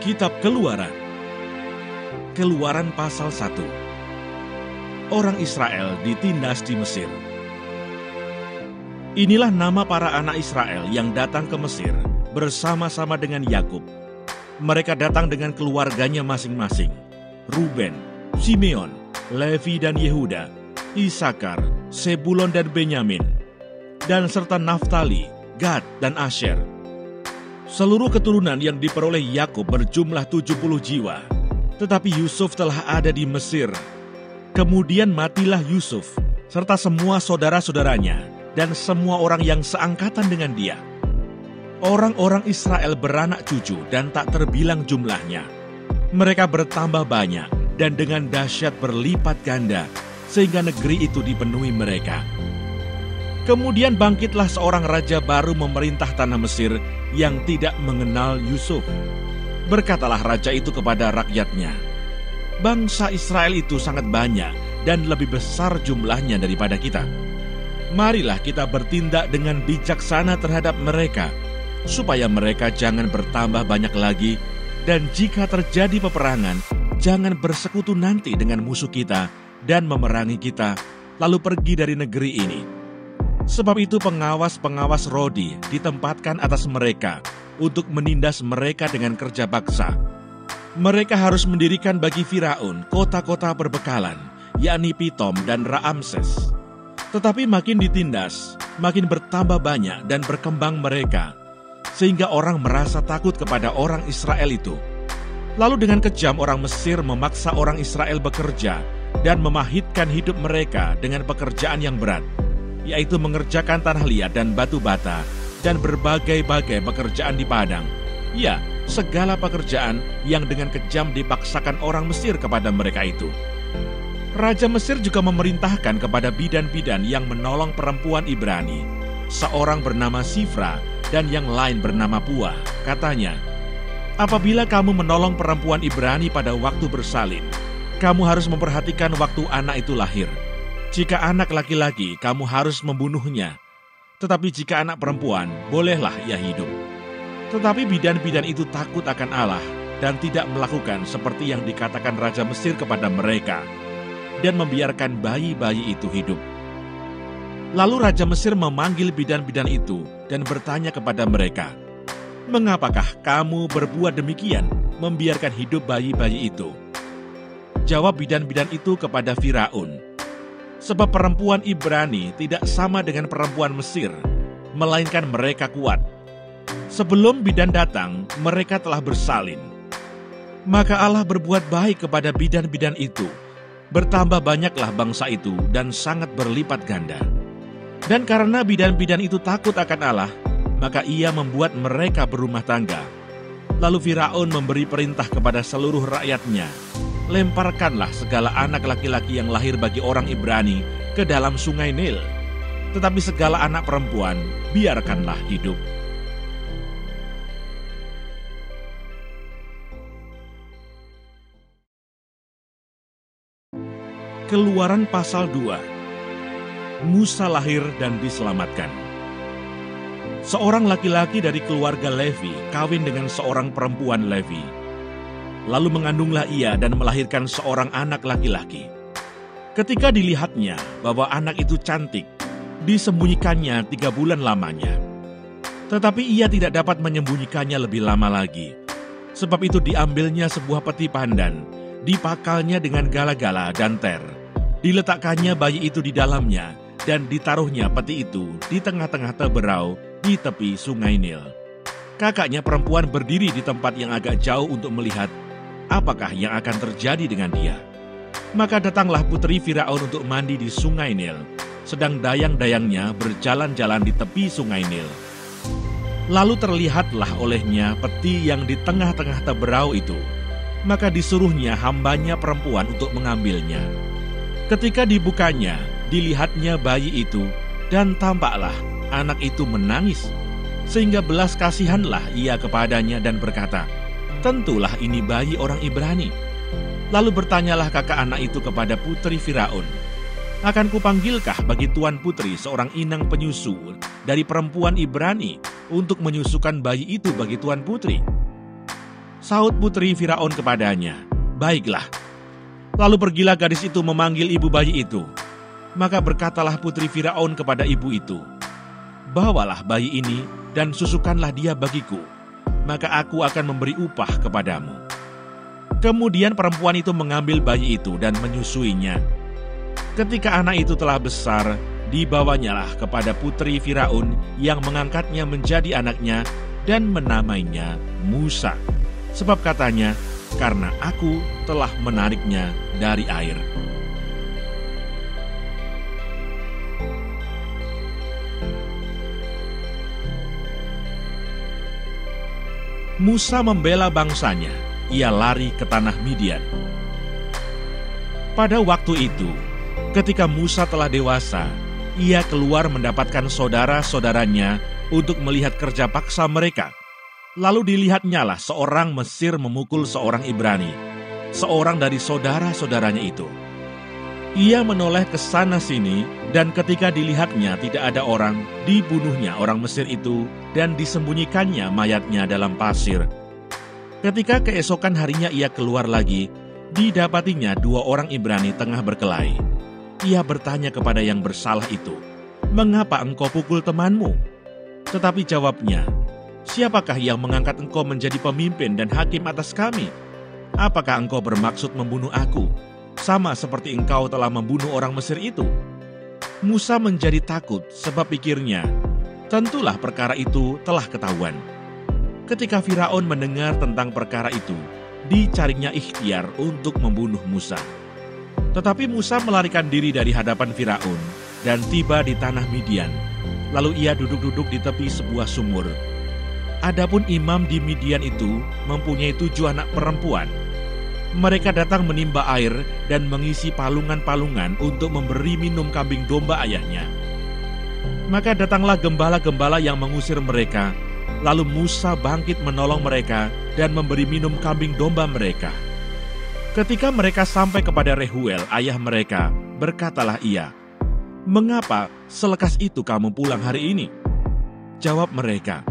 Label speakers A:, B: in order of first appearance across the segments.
A: Kitab Keluaran. Keluaran pasal 1. Orang Israel ditindas di Mesir. Inilah nama para anak Israel yang datang ke Mesir bersama-sama dengan Yakub. Mereka datang dengan keluarganya masing-masing. Ruben, Simeon, Levi dan Yehuda, Isakar, Sebulon dan Benyamin, dan serta Naftali, Gad dan Asher. Seluruh keturunan yang diperoleh Yakub berjumlah 70 jiwa. Tetapi Yusuf telah ada di Mesir. Kemudian matilah Yusuf, serta semua saudara-saudaranya, dan semua orang yang seangkatan dengan dia. Orang-orang Israel beranak cucu dan tak terbilang jumlahnya. Mereka bertambah banyak dan dengan dahsyat berlipat ganda, sehingga negeri itu dipenuhi mereka. Kemudian bangkitlah seorang raja baru memerintah tanah Mesir yang tidak mengenal Yusuf. Berkatalah raja itu kepada rakyatnya, "Bangsa Israel itu sangat banyak dan lebih besar jumlahnya daripada kita. Marilah kita bertindak dengan bijaksana terhadap mereka, supaya mereka jangan bertambah banyak lagi, dan jika terjadi peperangan, jangan bersekutu nanti dengan musuh kita dan memerangi kita, lalu pergi dari negeri ini." Sebab itu pengawas-pengawas Rodi ditempatkan atas mereka untuk menindas mereka dengan kerja paksa. Mereka harus mendirikan bagi Firaun kota-kota perbekalan, yakni Pitom dan Raamses. Tetapi makin ditindas, makin bertambah banyak dan berkembang mereka, sehingga orang merasa takut kepada orang Israel itu. Lalu dengan kejam orang Mesir memaksa orang Israel bekerja dan memahitkan hidup mereka dengan pekerjaan yang berat, yaitu mengerjakan tanah liat dan batu bata, dan berbagai-bagai pekerjaan di padang. Ya, segala pekerjaan yang dengan kejam dipaksakan orang Mesir kepada mereka itu. Raja Mesir juga memerintahkan kepada bidan-bidan yang menolong perempuan Ibrani, seorang bernama Sifra dan yang lain bernama Puah. Katanya, "Apabila kamu menolong perempuan Ibrani pada waktu bersalin, kamu harus memperhatikan waktu anak itu lahir. Jika anak laki-laki, kamu harus membunuhnya. Tetapi jika anak perempuan, bolehlah ia hidup." Tetapi bidan-bidan itu takut akan Allah dan tidak melakukan seperti yang dikatakan Raja Mesir kepada mereka, dan membiarkan bayi-bayi itu hidup. Lalu Raja Mesir memanggil bidan-bidan itu dan bertanya kepada mereka, "Mengapakah kamu berbuat demikian, membiarkan hidup bayi-bayi itu?" Jawab bidan-bidan itu kepada Firaun, "Sebab perempuan Ibrani tidak sama dengan perempuan Mesir, melainkan mereka kuat. Sebelum bidan datang, mereka telah bersalin." Maka Allah berbuat baik kepada bidan-bidan itu. Bertambah banyaklah bangsa itu dan sangat berlipat ganda. Dan karena bidan-bidan itu takut akan Allah, maka ia membuat mereka berumah tangga. Lalu Firaun memberi perintah kepada seluruh rakyatnya, "Lemparkanlah segala anak laki-laki yang lahir bagi orang Ibrani ke dalam sungai Nil, tetapi segala anak perempuan biarkanlah hidup." Keluaran pasal 2. Musa lahir dan diselamatkan. Seorang laki-laki dari keluarga Levi kawin dengan seorang perempuan Levi. Lalu mengandunglah ia dan melahirkan seorang anak laki-laki. Ketika dilihatnya bahwa anak itu cantik, disembunyikannya 3 bulan lamanya. Tetapi ia tidak dapat menyembunyikannya lebih lama lagi. Sebab itu diambilnya sebuah peti pandan, dipakalnya dengan gala-gala dan ter. Diletakkannya bayi itu di dalamnya, dan ditaruhnya peti itu di tengah-tengah teberau di tepi sungai Nil. Kakaknya perempuan berdiri di tempat yang agak jauh untuk melihat apakah yang akan terjadi dengan dia. Maka datanglah putri Firaun untuk mandi di sungai Nil, sedang dayang-dayangnya berjalan-jalan di tepi sungai Nil. Lalu terlihatlah olehnya peti yang di tengah-tengah teberau itu. Maka disuruhnya hambanya perempuan untuk mengambilnya. Ketika dibukanya, dilihatnya bayi itu, dan tampaklah anak itu menangis. Sehingga belas kasihanlah ia kepadanya dan berkata, "Tentulah ini bayi orang Ibrani." Lalu bertanyalah kakak anak itu kepada putri Firaun, "Akan kupanggilkah bagi tuan putri seorang inang penyusu dari perempuan Ibrani untuk menyusukan bayi itu bagi tuan putri?" Sahut putri Firaun kepadanya, "Baiklah." Lalu pergilah gadis itu memanggil ibu bayi itu. Maka berkatalah putri Firaun kepada ibu itu, "Bawalah bayi ini dan susukanlah dia bagiku, maka aku akan memberi upah kepadamu." Kemudian perempuan itu mengambil bayi itu dan menyusuinya. Ketika anak itu telah besar, dibawanyalah kepada putri Firaun yang mengangkatnya menjadi anaknya dan menamainya Musa. Sebab katanya, "Karena aku telah menariknya dari air." Musa membela bangsanya, ia lari ke tanah Midian. Pada waktu itu, ketika Musa telah dewasa, ia keluar mendapatkan saudara-saudaranya untuk melihat kerja paksa mereka. Lalu dilihatnyalah seorang Mesir memukul seorang Ibrani, seorang dari saudara-saudaranya itu. Ia menoleh ke sana-sini, dan ketika dilihatnya tidak ada orang, dibunuhnya orang Mesir itu dan disembunyikannya mayatnya dalam pasir. Ketika keesokan harinya ia keluar lagi, didapatinya 2 orang Ibrani tengah berkelahi. Ia bertanya kepada yang bersalah itu, "Mengapa engkau pukul temanmu?" Tetapi jawabnya, "Siapakah yang mengangkat engkau menjadi pemimpin dan hakim atas kami? Apakah engkau bermaksud membunuh aku, sama seperti engkau telah membunuh orang Mesir itu?" Musa menjadi takut sebab pikirnya, tentulah perkara itu telah ketahuan. Ketika Firaun mendengar tentang perkara itu, dicarinya ikhtiar untuk membunuh Musa. Tetapi Musa melarikan diri dari hadapan Firaun dan tiba di tanah Midian. Lalu ia duduk-duduk di tepi sebuah sumur. Adapun imam di Midian itu mempunyai 7 anak perempuan. Mereka datang menimba air dan mengisi palungan-palungan untuk memberi minum kambing domba ayahnya. Maka datanglah gembala-gembala yang mengusir mereka, lalu Musa bangkit menolong mereka dan memberi minum kambing domba mereka. Ketika mereka sampai kepada Rehuel, ayah mereka, berkatalah ia, "Mengapa selekas itu kamu pulang hari ini?" Jawab mereka,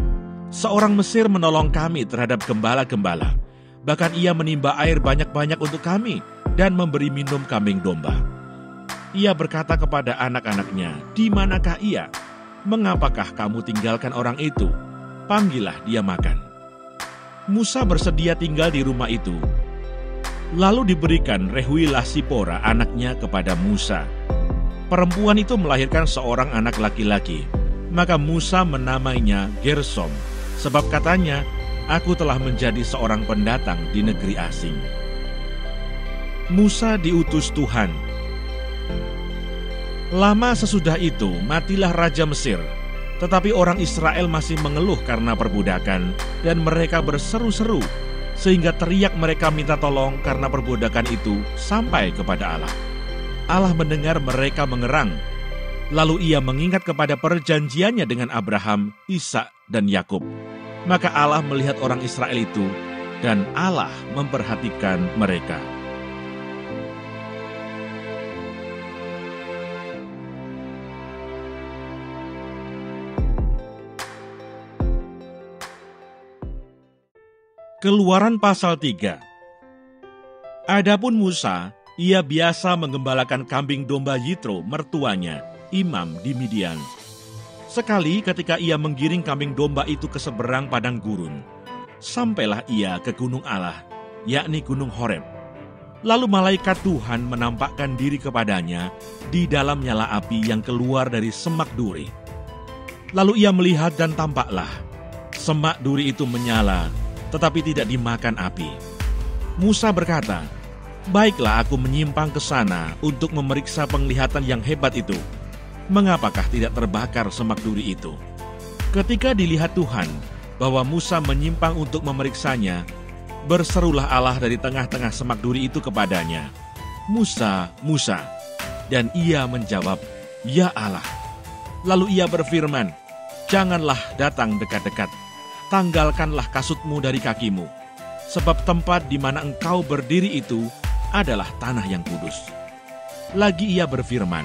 A: "Seorang Mesir menolong kami terhadap gembala-gembala. Bahkan ia menimba air banyak-banyak untuk kami dan memberi minum kambing domba." Ia berkata kepada anak-anaknya, "Di manakah ia? Mengapakah kamu tinggalkan orang itu? Panggillah dia makan." Musa bersedia tinggal di rumah itu. Lalu diberikan Rehuilah Sipora anaknya kepada Musa. Perempuan itu melahirkan seorang anak laki-laki. Maka Musa menamainya Gersom, sebab katanya, "Aku telah menjadi seorang pendatang di negeri asing." Musa diutus Tuhan. Lama sesudah itu matilah Raja Mesir, tetapi orang Israel masih mengeluh karena perbudakan, dan mereka berseru-seru, sehingga teriak mereka minta tolong karena perbudakan itu sampai kepada Allah. Allah mendengar mereka mengerang, lalu ia mengingat kepada perjanjiannya dengan Abraham, Ishak, dan Yakub. Maka Allah melihat orang Israel itu, dan Allah memperhatikan mereka. Keluaran pasal 3. Adapun Musa, ia biasa menggembalakan kambing domba Yitro, mertuanya, imam di Midian. Sekali ketika ia menggiring kambing domba itu ke seberang padang gurun, sampailah ia ke gunung Allah, yakni gunung Horeb. Lalu malaikat Tuhan menampakkan diri kepadanya di dalam nyala api yang keluar dari semak duri. Lalu ia melihat dan tampaklah, semak duri itu menyala, tetapi tidak dimakan api. Musa berkata, "Baiklah aku menyimpang ke sana untuk memeriksa penglihatan yang hebat itu. Mengapakah tidak terbakar semak duri itu?" Ketika dilihat Tuhan bahwa Musa menyimpang untuk memeriksanya, berserulah Allah dari tengah-tengah semak duri itu kepadanya, "Musa, Musa." Dan ia menjawab, "Ya Allah." Lalu ia berfirman, "Janganlah datang dekat-dekat. Tanggalkanlah kasutmu dari kakimu, sebab tempat di mana engkau berdiri itu adalah tanah yang kudus." Lagi ia berfirman,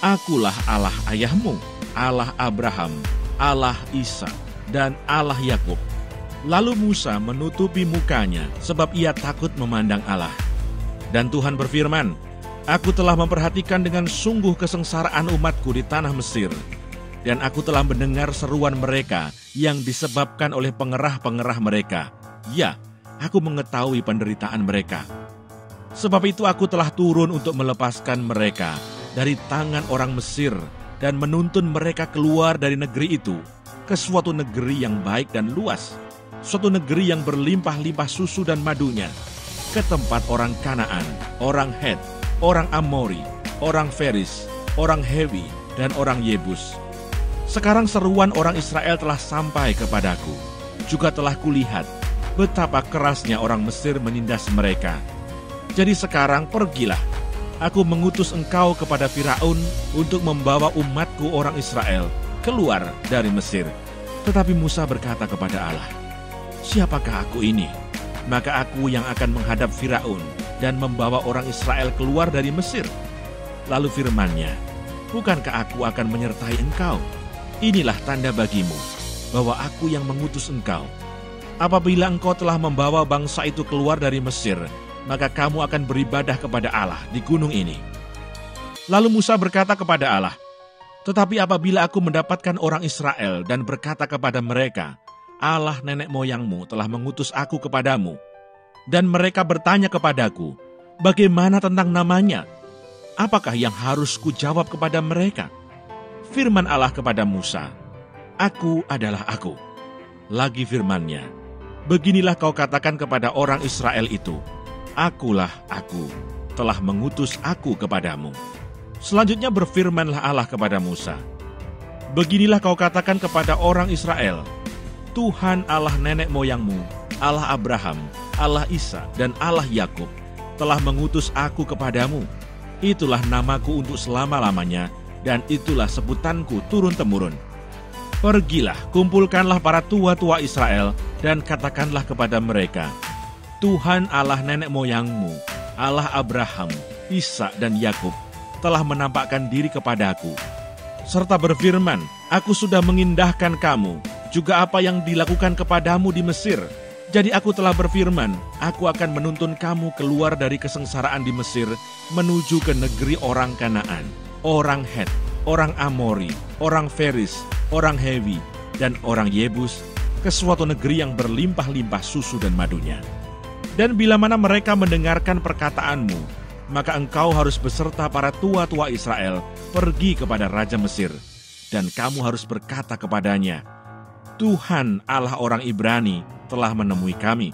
A: "Akulah Allah ayahmu, Allah Abraham, Allah Ishak, dan Allah Yakub." Lalu Musa menutupi mukanya sebab ia takut memandang Allah. Dan Tuhan berfirman, "Aku telah memperhatikan dengan sungguh kesengsaraan umatku di tanah Mesir, dan aku telah mendengar seruan mereka yang disebabkan oleh pengerah-pengerah mereka. Ya, aku mengetahui penderitaan mereka. Sebab itu aku telah turun untuk melepaskan mereka dari tangan orang Mesir dan menuntun mereka keluar dari negeri itu ke suatu negeri yang baik dan luas, suatu negeri yang berlimpah-limpah susu dan madunya, ke tempat orang Kanaan, orang Het, orang Amori, orang Feris, orang Hewi, dan orang Yebus. Sekarang seruan orang Israel telah sampai kepadaku. Juga telah kulihat betapa kerasnya orang Mesir menindas mereka. Jadi sekarang pergilah, aku mengutus engkau kepada Firaun untuk membawa umatku orang Israel keluar dari Mesir." Tetapi Musa berkata kepada Allah, "Siapakah aku ini? Maka aku yang akan menghadap Firaun dan membawa orang Israel keluar dari Mesir." Lalu firman-Nya, "Bukankah aku akan menyertai engkau? Inilah tanda bagimu bahwa aku yang mengutus engkau. Apabila engkau telah membawa bangsa itu keluar dari Mesir, maka kamu akan beribadah kepada Allah di gunung ini." Lalu Musa berkata kepada Allah, "Tetapi apabila aku mendapatkan orang Israel dan berkata kepada mereka, 'Allah nenek moyangmu telah mengutus aku kepadamu,' dan mereka bertanya kepadaku, 'Bagaimana tentang namanya?' Apakah yang harus kujawab kepada mereka?" Firman Allah kepada Musa, "Aku adalah Aku." Lagi firman-Nya, "Beginilah kau katakan kepada orang Israel itu, 'Akulah Aku, telah mengutus aku kepadamu.'" Selanjutnya berfirmanlah Allah kepada Musa, "Beginilah kau katakan kepada orang Israel, 'Tuhan Allah nenek moyangmu, Allah Abraham, Allah Ishak, dan Allah Yakub, telah mengutus aku kepadamu. Itulah namaku untuk selama-lamanya, dan itulah sebutanku turun-temurun. Pergilah, kumpulkanlah para tua-tua Israel, dan katakanlah kepada mereka, Tuhan Allah nenek moyangmu, Allah Abraham, Ishak, dan Yakub, telah menampakkan diri kepadaku, serta berfirman, aku sudah mengindahkan kamu, juga apa yang dilakukan kepadamu di Mesir. Jadi aku telah berfirman, aku akan menuntun kamu keluar dari kesengsaraan di Mesir, menuju ke negeri orang Kanaan, orang Het, orang Amori, orang Feris, orang Hewi, dan orang Yebus, ke suatu negeri yang berlimpah-limpah susu dan madunya. Dan bila mana mereka mendengarkan perkataanmu, maka engkau harus beserta para tua-tua Israel pergi kepada Raja Mesir, dan kamu harus berkata kepadanya, Tuhan Allah orang Ibrani telah menemui kami.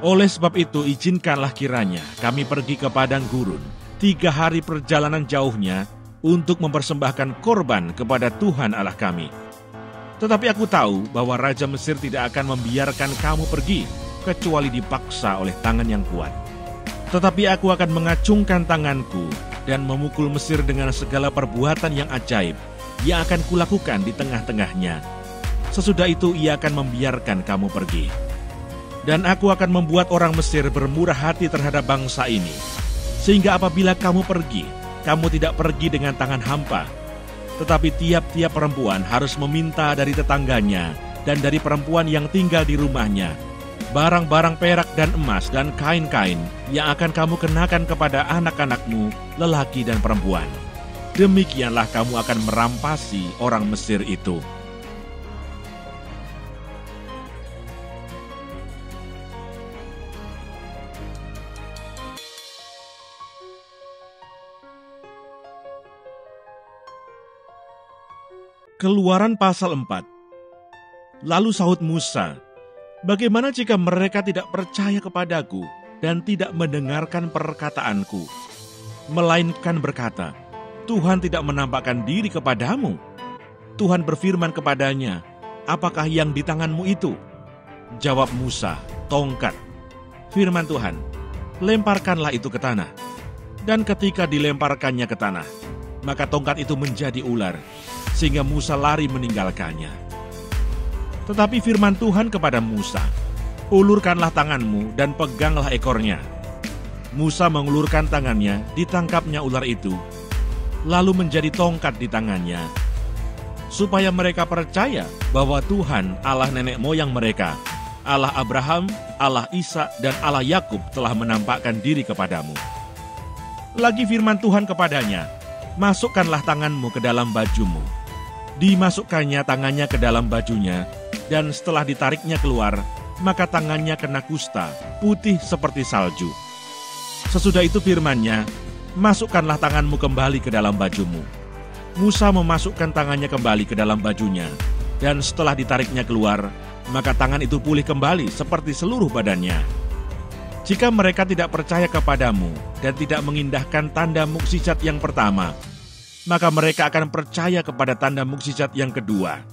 A: Oleh sebab itu izinkanlah kiranya kami pergi ke padang gurun 3 hari perjalanan jauhnya untuk mempersembahkan korban kepada Tuhan Allah kami. Tetapi aku tahu bahwa Raja Mesir tidak akan membiarkan kamu pergi kecuali dipaksa oleh tangan yang kuat. Tetapi aku akan mengacungkan tanganku dan memukul Mesir dengan segala perbuatan yang ajaib yang akan kulakukan di tengah-tengahnya. Sesudah itu ia akan membiarkan kamu pergi. Dan aku akan membuat orang Mesir bermurah hati terhadap bangsa ini, sehingga apabila kamu pergi, kamu tidak pergi dengan tangan hampa. Tetapi tiap-tiap perempuan harus meminta dari tetangganya dan dari perempuan yang tinggal di rumahnya barang-barang perak dan emas dan kain-kain yang akan kamu kenakan kepada anak-anakmu, lelaki dan perempuan. Demikianlah kamu akan merampasi orang Mesir itu. Keluaran pasal 4. Lalu sahut Musa, bagaimana jika mereka tidak percaya kepadaku dan tidak mendengarkan perkataanku, melainkan berkata, Tuhan tidak menampakkan diri kepadamu. Tuhan berfirman kepadanya, apakah yang di tanganmu itu? Jawab Musa, tongkat. Firman Tuhan, lemparkanlah itu ke tanah. Dan ketika dilemparkannya ke tanah, maka tongkat itu menjadi ular, sehingga Musa lari meninggalkannya. Tetapi firman Tuhan kepada Musa, ulurkanlah tanganmu dan peganglah ekornya. Musa mengulurkan tangannya, ditangkapnya ular itu, lalu menjadi tongkat di tangannya, supaya mereka percaya bahwa Tuhan Allah nenek moyang mereka Allah Abraham, Allah Ishak, dan Allah Yakub telah menampakkan diri kepadamu. Lagi firman Tuhan kepadanya, masukkanlah tanganmu ke dalam bajumu. Dimasukkannya tangannya ke dalam bajunya, dan setelah ditariknya keluar, maka tangannya kena kusta, putih seperti salju. Sesudah itu firman-Nya, masukkanlah tanganmu kembali ke dalam bajumu. Musa memasukkan tangannya kembali ke dalam bajunya, dan setelah ditariknya keluar, maka tangan itu pulih kembali seperti seluruh badannya. Jika mereka tidak percaya kepadamu dan tidak mengindahkan tanda mukjizat yang pertama, maka mereka akan percaya kepada tanda mukjizat yang kedua.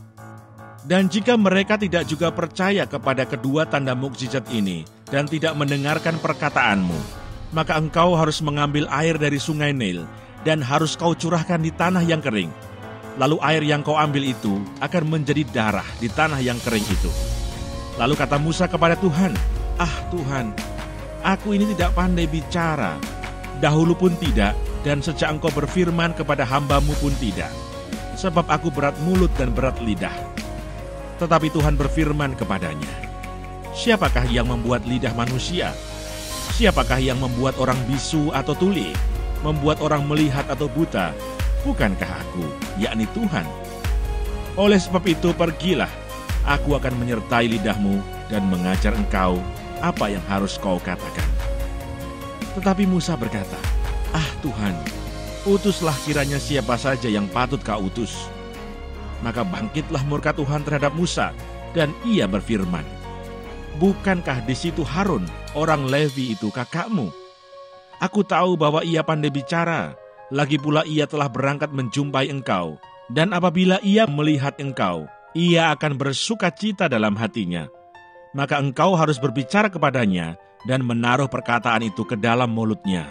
A: Dan jika mereka tidak juga percaya kepada kedua tanda mukjizat ini dan tidak mendengarkan perkataanmu, maka engkau harus mengambil air dari sungai Nil dan harus kau curahkan di tanah yang kering. Lalu air yang kau ambil itu akan menjadi darah di tanah yang kering itu. Lalu kata Musa kepada Tuhan, "Ah Tuhan, aku ini tidak pandai bicara. Dahulu pun tidak, dan sejak engkau berfirman kepada hamba-Mu pun tidak. Sebab aku berat mulut dan berat lidah." Tetapi Tuhan berfirman kepadanya, "Siapakah yang membuat lidah manusia? Siapakah yang membuat orang bisu atau tuli? Membuat orang melihat atau buta? Bukankah aku, yakni Tuhan? Oleh sebab itu pergilah, aku akan menyertai lidahmu dan mengajar engkau apa yang harus kau katakan." Tetapi Musa berkata, "Ah Tuhan, utuslah kiranya siapa saja yang patut kau utus." Maka bangkitlah murka Tuhan terhadap Musa, dan ia berfirman, "Bukankah di situ Harun, orang Levi itu kakakmu? Aku tahu bahwa ia pandai bicara, lagi pula ia telah berangkat menjumpai engkau, dan apabila ia melihat engkau, ia akan bersukacita dalam hatinya. Maka engkau harus berbicara kepadanya dan menaruh perkataan itu ke dalam mulutnya.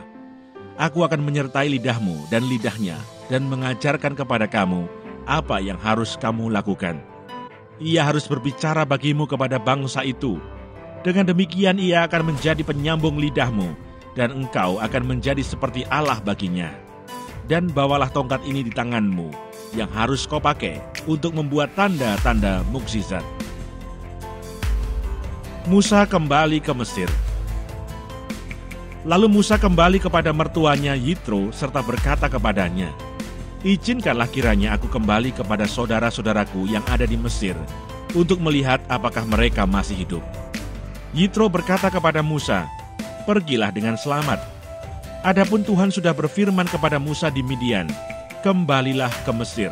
A: Aku akan menyertai lidahmu dan lidahnya dan mengajarkan kepada kamu apa yang harus kamu lakukan. Ia harus berbicara bagimu kepada bangsa itu. Dengan demikian ia akan menjadi penyambung lidahmu, dan engkau akan menjadi seperti Allah baginya. Dan bawalah tongkat ini di tanganmu, yang harus kau pakai untuk membuat tanda-tanda mukjizat." Musa kembali ke Mesir. Lalu Musa kembali kepada mertuanya Yitro serta berkata kepadanya, "Izinkanlah kiranya aku kembali kepada saudara-saudaraku yang ada di Mesir untuk melihat apakah mereka masih hidup." Yitro berkata kepada Musa, "Pergilah dengan selamat. Adapun Tuhan sudah berfirman kepada Musa di Midian, kembalilah ke Mesir,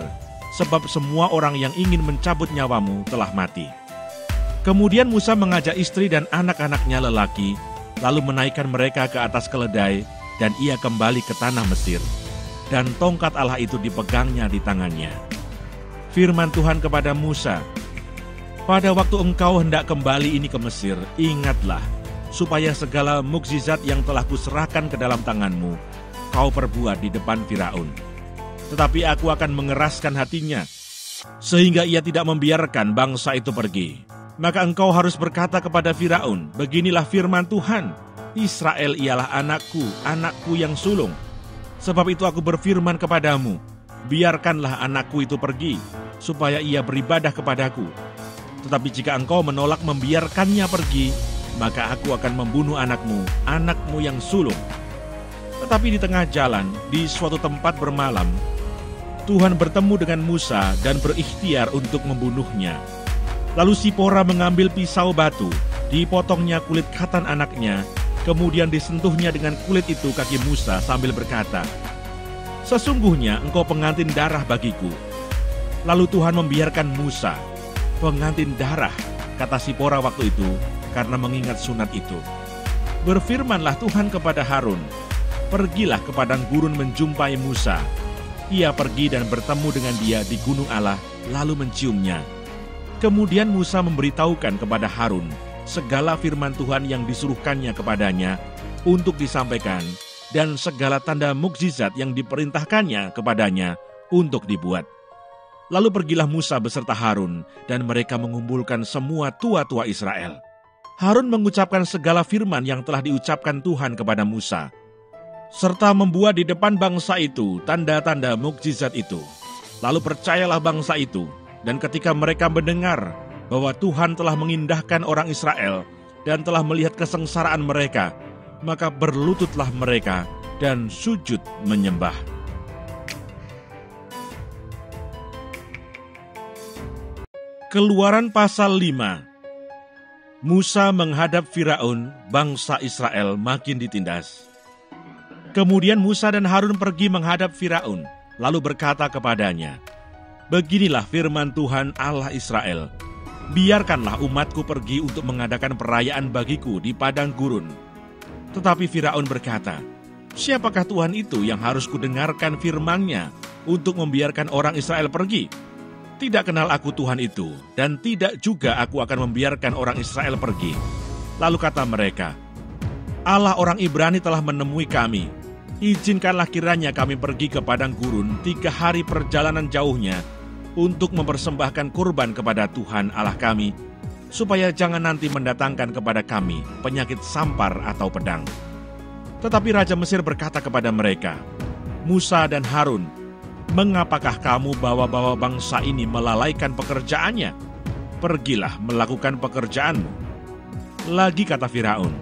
A: sebab semua orang yang ingin mencabut nyawamu telah mati." Kemudian Musa mengajak istri dan anak-anaknya lelaki, lalu menaikkan mereka ke atas keledai, dan ia kembali ke tanah Mesir. Dan tongkat Allah itu dipegangnya di tangannya. Firman Tuhan kepada Musa, "Pada waktu engkau hendak kembali ini ke Mesir, ingatlah, supaya segala mukjizat yang telah kuserahkan ke dalam tanganmu, kau perbuat di depan Firaun. Tetapi aku akan mengeraskan hatinya, sehingga ia tidak membiarkan bangsa itu pergi. Maka engkau harus berkata kepada Firaun, beginilah firman Tuhan, Israel ialah anakku, anakku yang sulung. Sebab itu aku berfirman kepadamu, biarkanlah anakku itu pergi, supaya ia beribadah kepadaku. Tetapi jika engkau menolak membiarkannya pergi, maka aku akan membunuh anakmu, anakmu yang sulung." Tetapi di tengah jalan, di suatu tempat bermalam, Tuhan bertemu dengan Musa dan berikhtiar untuk membunuhnya. Lalu Sipora mengambil pisau batu, dipotongnya kulit khatan anaknya, kemudian disentuhnya dengan kulit itu kaki Musa sambil berkata, "Sesungguhnya engkau pengantin darah bagiku." Lalu Tuhan membiarkan Musa. "Pengantin darah," kata Sipora waktu itu, karena mengingat sunat itu. Berfirmanlah Tuhan kepada Harun, "Pergilah ke padang gurun menjumpai Musa." Ia pergi dan bertemu dengan dia di gunung Allah, lalu menciumnya. Kemudian Musa memberitahukan kepada Harun segala firman Tuhan yang disuruhkannya kepadanya untuk disampaikan, dan segala tanda mukjizat yang diperintahkannya kepadanya untuk dibuat. Lalu pergilah Musa beserta Harun, dan mereka mengumpulkan semua tua-tua Israel. Harun mengucapkan segala firman yang telah diucapkan Tuhan kepada Musa, serta membuat di depan bangsa itu tanda-tanda mukjizat itu. Lalu percayalah bangsa itu, dan ketika mereka mendengar bahwa Tuhan telah mengindahkan orang Israel dan telah melihat kesengsaraan mereka, maka berlututlah mereka dan sujud menyembah. Keluaran pasal 5. Musa menghadap Firaun, bangsa Israel makin ditindas. Kemudian Musa dan Harun pergi menghadap Firaun, lalu berkata kepadanya, "Beginilah firman Tuhan Allah Israel, biarkanlah umatku pergi untuk mengadakan perayaan bagiku di padang gurun." Tetapi Firaun berkata, "Siapakah Tuhan itu yang harus kudengarkan firman-Nya untuk membiarkan orang Israel pergi? Tidak kenal aku Tuhan itu, dan tidak juga aku akan membiarkan orang Israel pergi." Lalu kata mereka, "Allah orang Ibrani telah menemui kami. Izinkanlah kiranya kami pergi ke padang gurun 3 hari perjalanan jauhnya untuk mempersembahkan kurban kepada Tuhan Allah kami, supaya jangan nanti mendatangkan kepada kami penyakit sampar atau pedang." Tetapi Raja Mesir berkata kepada mereka, "Musa dan Harun, mengapakah kamu bawa-bawa bangsa ini melalaikan pekerjaannya? Pergilah melakukan pekerjaanmu." Lagi kata Firaun,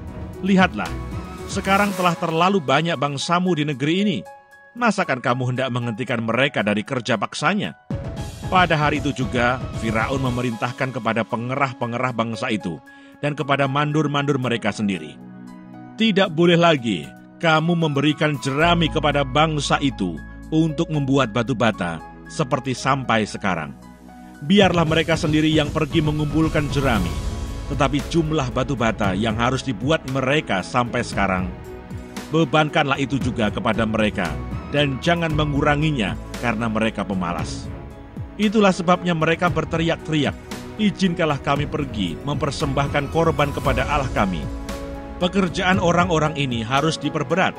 A: "Lihatlah, sekarang telah terlalu banyak bangsamu di negeri ini. Masakan kamu hendak menghentikan mereka dari kerja paksanya?" Pada hari itu juga Firaun memerintahkan kepada pengerah-pengerah bangsa itu dan kepada mandur-mandur mereka sendiri, "Tidak boleh lagi kamu memberikan jerami kepada bangsa itu untuk membuat batu bata seperti sampai sekarang. Biarlah mereka sendiri yang pergi mengumpulkan jerami, tetapi jumlah batu bata yang harus dibuat mereka sampai sekarang, bebankanlah itu juga kepada mereka, dan jangan menguranginya karena mereka pemalas. Itulah sebabnya mereka berteriak-teriak, 'Izinkanlah kami pergi mempersembahkan korban kepada Allah kami.' Pekerjaan orang-orang ini harus diperberat,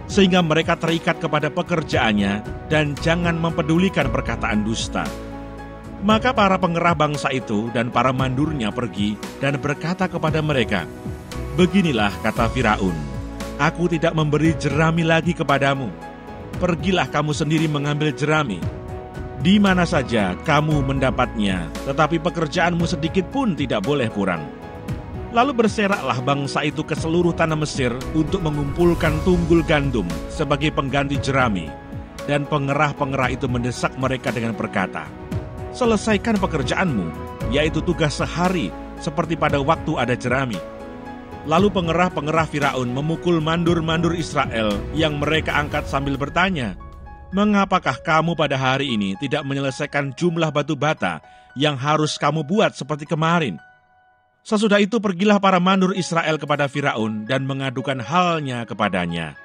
A: sehingga mereka terikat kepada pekerjaannya dan jangan mempedulikan perkataan dusta." Maka para pengerah bangsa itu dan para mandurnya pergi dan berkata kepada mereka, "Beginilah kata Firaun, aku tidak memberi jerami lagi kepadamu. Pergilah kamu sendiri mengambil jerami. Di mana saja kamu mendapatnya, tetapi pekerjaanmu sedikit pun tidak boleh kurang." Lalu berseraklah bangsa itu ke seluruh tanah Mesir untuk mengumpulkan tunggul gandum sebagai pengganti jerami. Dan pengerah-pengerah itu mendesak mereka dengan berkata, "Selesaikan pekerjaanmu, yaitu tugas sehari seperti pada waktu ada jerami." Lalu pengerah-pengerah Firaun memukul mandur-mandur Israel yang mereka angkat sambil bertanya, "Mengapakah kamu pada hari ini tidak menyelesaikan jumlah batu bata yang harus kamu buat seperti kemarin?" Sesudah itu pergilah para mandur Israel kepada Firaun dan mengadukan halnya kepadanya.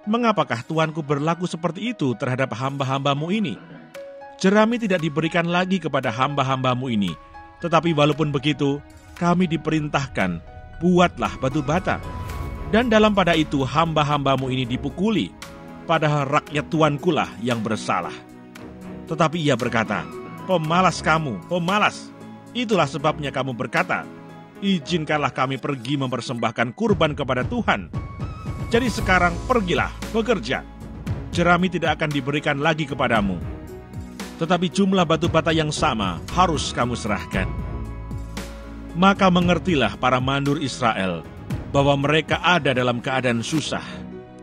A: "Mengapakah Tuanku berlaku seperti itu terhadap hamba-hambamu ini? Jerami tidak diberikan lagi kepada hamba-hambamu ini, tetapi walaupun begitu, kami diperintahkan, buatlah batu bata. Dan dalam pada itu hamba-hambamu ini dipukuli, padahal rakyat Tuankulah yang bersalah." Tetapi ia berkata, "Pemalas kamu, pemalas. Itulah sebabnya kamu berkata, 'Izinkanlah kami pergi mempersembahkan kurban kepada Tuhan.' Jadi sekarang pergilah, bekerja. Jerami tidak akan diberikan lagi kepadamu, tetapi jumlah batu bata yang sama harus kamu serahkan." Maka mengertilah para mandur Israel bahwa mereka ada dalam keadaan susah,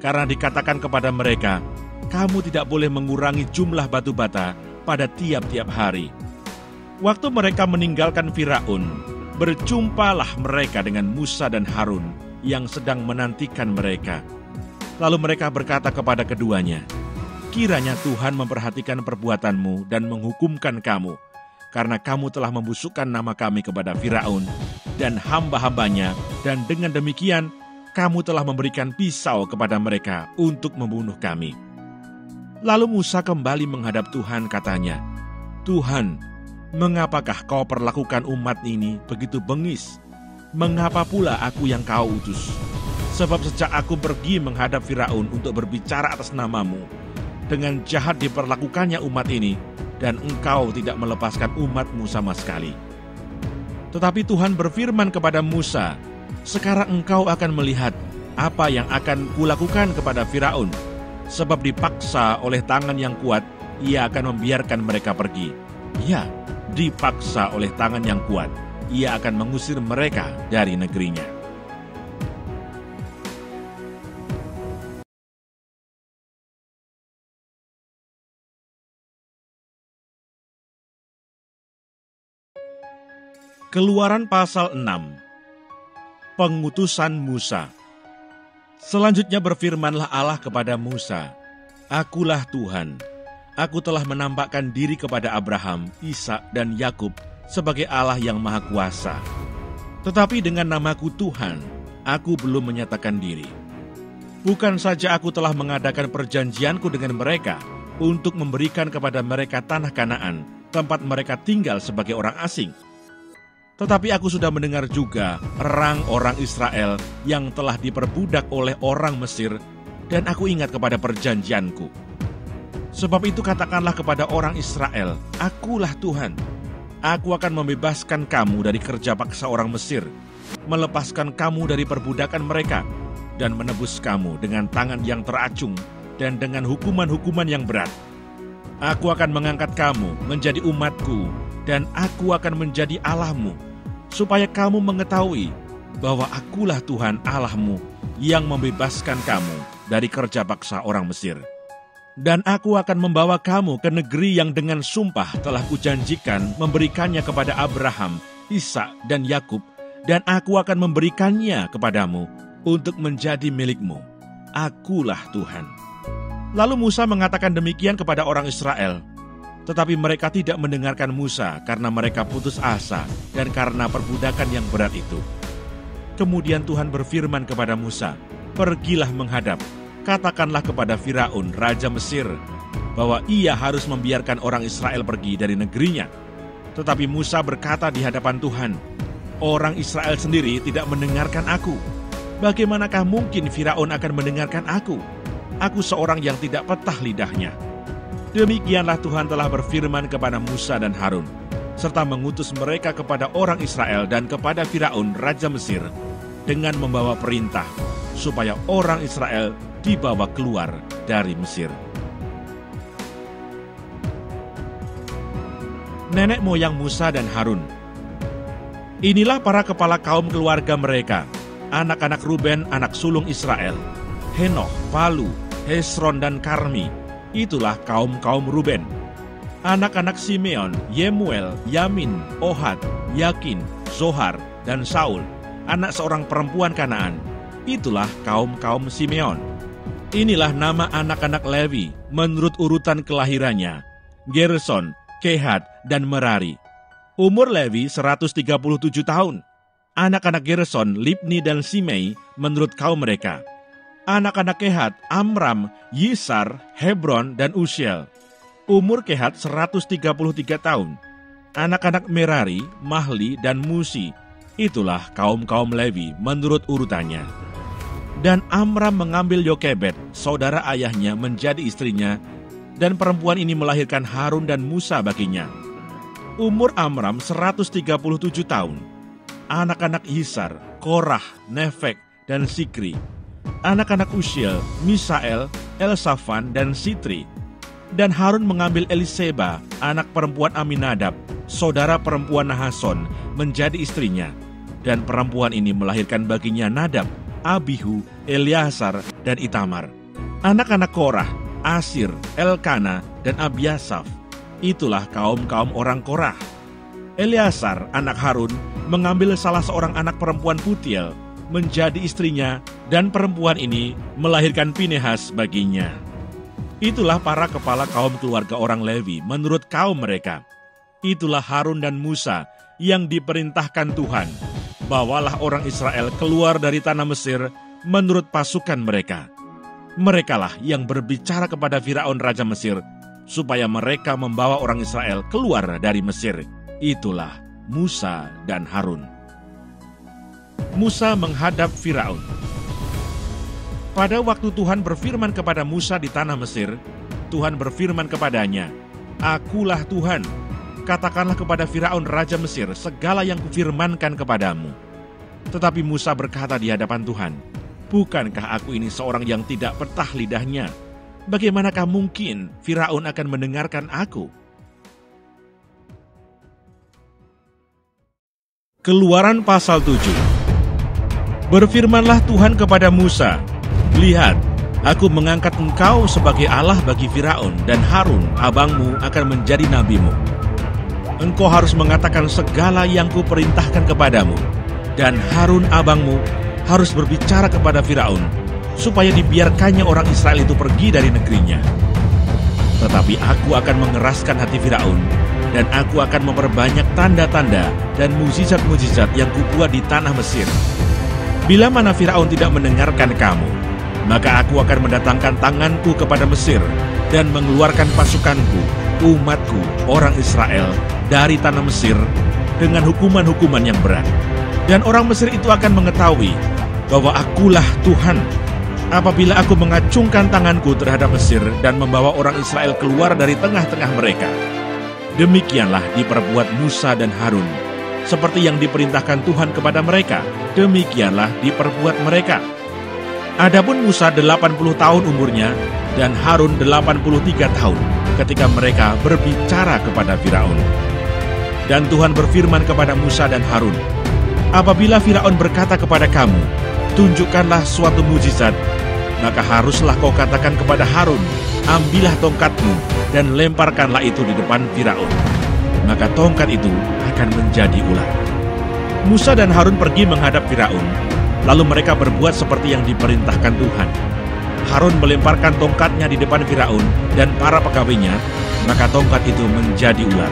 A: karena dikatakan kepada mereka, "Kamu tidak boleh mengurangi jumlah batu bata pada tiap-tiap hari." Waktu mereka meninggalkan Firaun, berjumpalah mereka dengan Musa dan Harun yang sedang menantikan mereka. Lalu mereka berkata kepada keduanya, "Kiranya Tuhan memperhatikan perbuatanmu dan menghukumkan kamu, karena kamu telah membusukkan nama kami kepada Firaun dan hamba-hambanya, dan dengan demikian kamu telah memberikan pisau kepada mereka untuk membunuh kami." Lalu Musa kembali menghadap Tuhan, katanya, "Tuhan, mengapakah kau perlakukan umat ini begitu bengis? Mengapa pula aku yang kau utus? Sebab sejak aku pergi menghadap Firaun untuk berbicara atas namamu, dengan jahat diperlakukannya umat ini, dan engkau tidak melepaskan umatmu sama sekali." Tetapi Tuhan berfirman kepada Musa, "Sekarang engkau akan melihat apa yang akan kulakukan kepada Firaun, sebab dipaksa oleh tangan yang kuat, ia akan membiarkan mereka pergi. Ya, dipaksa oleh tangan yang kuat, ia akan mengusir mereka dari negerinya. Keluaran pasal 6. Pengutusan Musa. Selanjutnya berfirmanlah Allah kepada Musa, "Akulah Tuhan. Aku telah menampakkan diri kepada Abraham, Ishak, dan Yakub sebagai Allah yang Maha Kuasa. Tetapi dengan namaku Tuhan, aku belum menyatakan diri. Bukan saja aku telah mengadakan perjanjianku dengan mereka untuk memberikan kepada mereka tanah Kanaan, tempat mereka tinggal sebagai orang asing. Tetapi aku sudah mendengar juga erang orang Israel yang telah diperbudak oleh orang Mesir, dan aku ingat kepada perjanjianku. Sebab itu katakanlah kepada orang Israel, Akulah Tuhan. Aku akan membebaskan kamu dari kerja paksa orang Mesir, melepaskan kamu dari perbudakan mereka, dan menebus kamu dengan tangan yang teracung dan dengan hukuman-hukuman yang berat. Aku akan mengangkat kamu menjadi umatku, dan aku akan menjadi Allahmu, supaya kamu mengetahui bahwa akulah Tuhan Allahmu yang membebaskan kamu dari kerja paksa orang Mesir. Dan aku akan membawa kamu ke negeri yang dengan sumpah telah kujanjikan memberikannya kepada Abraham, Ishak, dan Yakub, dan aku akan memberikannya kepadamu untuk menjadi milikmu. Akulah Tuhan." Lalu Musa mengatakan demikian kepada orang Israel. Tetapi mereka tidak mendengarkan Musa karena mereka putus asa dan karena perbudakan yang berat itu. Kemudian Tuhan berfirman kepada Musa, "Pergilah menghadap, katakanlah kepada Firaun, Raja Mesir, bahwa ia harus membiarkan orang Israel pergi dari negerinya." Tetapi Musa berkata di hadapan Tuhan, "Orang Israel sendiri tidak mendengarkan aku. Bagaimanakah mungkin Firaun akan mendengarkan aku? Aku seorang yang tidak petah lidahnya." Demikianlah Tuhan telah berfirman kepada Musa dan Harun, serta mengutus mereka kepada orang Israel dan kepada Firaun, Raja Mesir, dengan membawa perintah, supaya orang Israel dibawa keluar dari Mesir. Nenek moyang Musa dan Harun. Inilah para kepala kaum keluarga mereka, anak-anak Ruben, anak sulung Israel, Henoch, Palu, Hesron, dan Karmi. Itulah kaum-kaum Ruben. Anak-anak Simeon, Yemuel, Yamin, Ohad, Yakin, Zohar, dan Saul, anak seorang perempuan Kanaan. Itulah kaum-kaum Simeon. Inilah nama anak-anak Lewi menurut urutan kelahirannya: Gerson, Kehat, dan Merari. Umur Lewi 137 tahun. Anak-anak Gerson, Libni, dan Simei menurut kaum mereka. Anak-anak Kehat, Amram, Yisar, Hebron, dan Usiel. Umur Kehat 133 tahun. Anak-anak Merari, Mahli, dan Musi. Itulah kaum-kaum Lewi menurut urutannya. Dan Amram mengambil Yokebed, saudara ayahnya, menjadi istrinya, dan perempuan ini melahirkan Harun dan Musa baginya. Umur Amram 137 tahun. Anak-anak Yisar, Korah, Nefek, dan Sikri. Anak-anak Usiel, Misael, Elsafan, dan Sitri. Dan Harun mengambil Eliseba, anak perempuan Aminadab, saudara perempuan Nahason, menjadi istrinya. Dan perempuan ini melahirkan baginya Nadab, Abihu, Eleazar, dan Itamar. Anak-anak Korah, Asir, Elkana, dan Abiasaf. Itulah kaum-kaum orang Korah. Eleazar, anak Harun, mengambil salah seorang anak perempuan Putiel, menjadi istrinya, dan perempuan ini melahirkan Pinehas baginya. Itulah para kepala kaum keluarga orang Lewi menurut kaum mereka. Itulah Harun dan Musa yang diperintahkan Tuhan. Bawalah orang Israel keluar dari tanah Mesir menurut pasukan mereka. Merekalah yang berbicara kepada Firaun Raja Mesir, supaya mereka membawa orang Israel keluar dari Mesir. Itulah Musa dan Harun. Musa menghadap Firaun. Pada waktu Tuhan berfirman kepada Musa di tanah Mesir, Tuhan berfirman kepadanya, "Akulah Tuhan, katakanlah kepada Firaun Raja Mesir segala yang kufirmankan kepadamu." Tetapi Musa berkata di hadapan Tuhan, "Bukankah aku ini seorang yang tidak petah lidahnya? Bagaimanakah mungkin Firaun akan mendengarkan aku?" Keluaran pasal 7. Berfirmanlah Tuhan kepada Musa, "Lihat, aku mengangkat engkau sebagai Allah bagi Firaun, dan Harun, abangmu, akan menjadi nabimu. Engkau harus mengatakan segala yang kuperintahkan kepadamu, dan Harun, abangmu, harus berbicara kepada Firaun, supaya dibiarkannya orang Israel itu pergi dari negerinya. Tetapi aku akan mengeraskan hati Firaun, dan aku akan memperbanyak tanda-tanda dan mukjizat-mukjizat yang kubuat di tanah Mesir. Bila mana Firaun tidak mendengarkan kamu, maka aku akan mendatangkan tanganku kepada Mesir dan mengeluarkan pasukanku, umatku, orang Israel, dari tanah Mesir dengan hukuman-hukuman yang berat. Dan orang Mesir itu akan mengetahui bahwa akulah Tuhan, apabila aku mengacungkan tanganku terhadap Mesir dan membawa orang Israel keluar dari tengah-tengah mereka." Demikianlah diperbuat Musa dan Harun, seperti yang diperintahkan Tuhan kepada mereka, demikianlah diperbuat mereka. Adapun Musa 80 tahun umurnya, dan Harun 83 tahun ketika mereka berbicara kepada Firaun. Dan Tuhan berfirman kepada Musa dan Harun, "Apabila Firaun berkata kepada kamu, 'Tunjukkanlah suatu mukjizat,' maka haruslah kau katakan kepada Harun, 'Ambillah tongkatmu dan lemparkanlah itu di depan Firaun.' Maka tongkat itu akan menjadi ular." Musa dan Harun pergi menghadap Firaun, lalu mereka berbuat seperti yang diperintahkan Tuhan. Harun melemparkan tongkatnya di depan Firaun dan para pegawainya, maka tongkat itu menjadi ular.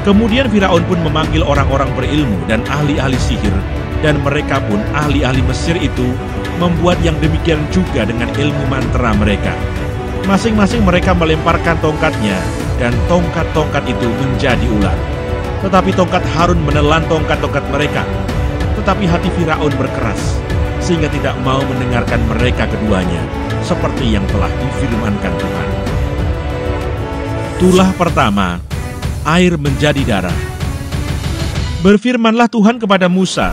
A: Kemudian Firaun pun memanggil orang-orang berilmu dan ahli-ahli sihir, dan mereka pun ahli-ahli Mesir itu membuat yang demikian juga dengan ilmu mantra mereka. Masing-masing mereka melemparkan tongkatnya, dan tongkat-tongkat itu menjadi ular. Tetapi tongkat Harun menelan tongkat-tongkat mereka. Tetapi hati Firaun berkeras, sehingga tidak mau mendengarkan mereka keduanya, seperti yang telah difirmankan Tuhan. Tulah pertama, air menjadi darah. Berfirmanlah Tuhan kepada Musa,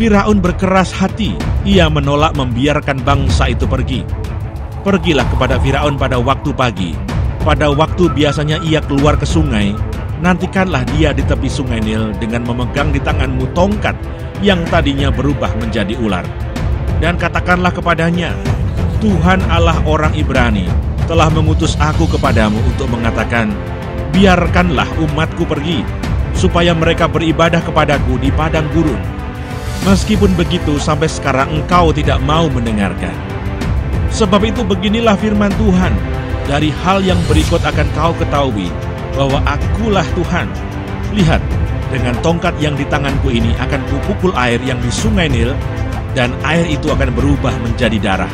A: "Firaun berkeras hati, ia menolak membiarkan bangsa itu pergi. Pergilah kepada Firaun pada waktu pagi, pada waktu biasanya ia keluar ke sungai, nantikanlah dia di tepi sungai Nil dengan memegang di tanganmu tongkat yang tadinya berubah menjadi ular. Dan katakanlah kepadanya, 'Tuhan Allah orang Ibrani telah mengutus aku kepadamu untuk mengatakan, biarkanlah umatku pergi, supaya mereka beribadah kepadaku di padang gurun. Meskipun begitu sampai sekarang engkau tidak mau mendengarkan. Sebab itu beginilah firman Tuhan, dari hal yang berikut akan kau ketahui bahwa akulah Tuhan. Lihat, dengan tongkat yang di tanganku ini akan kupukul air yang di sungai Nil, dan air itu akan berubah menjadi darah.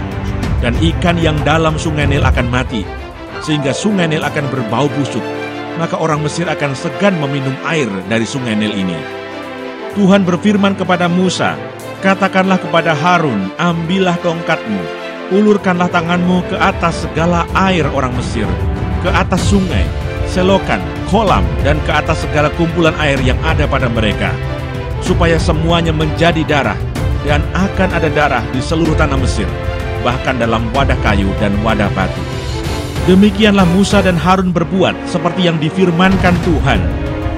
A: Dan ikan yang dalam sungai Nil akan mati, sehingga sungai Nil akan berbau busuk. Maka orang Mesir akan segan meminum air dari sungai Nil ini." Tuhan berfirman kepada Musa, "Katakanlah kepada Harun, ambillah tongkatmu, ulurkanlah tanganmu ke atas segala air orang Mesir, ke atas sungai, selokan, kolam, dan ke atas segala kumpulan air yang ada pada mereka, supaya semuanya menjadi darah, dan akan ada darah di seluruh tanah Mesir, bahkan dalam wadah kayu dan wadah batu." Demikianlah Musa dan Harun berbuat seperti yang difirmankan Tuhan.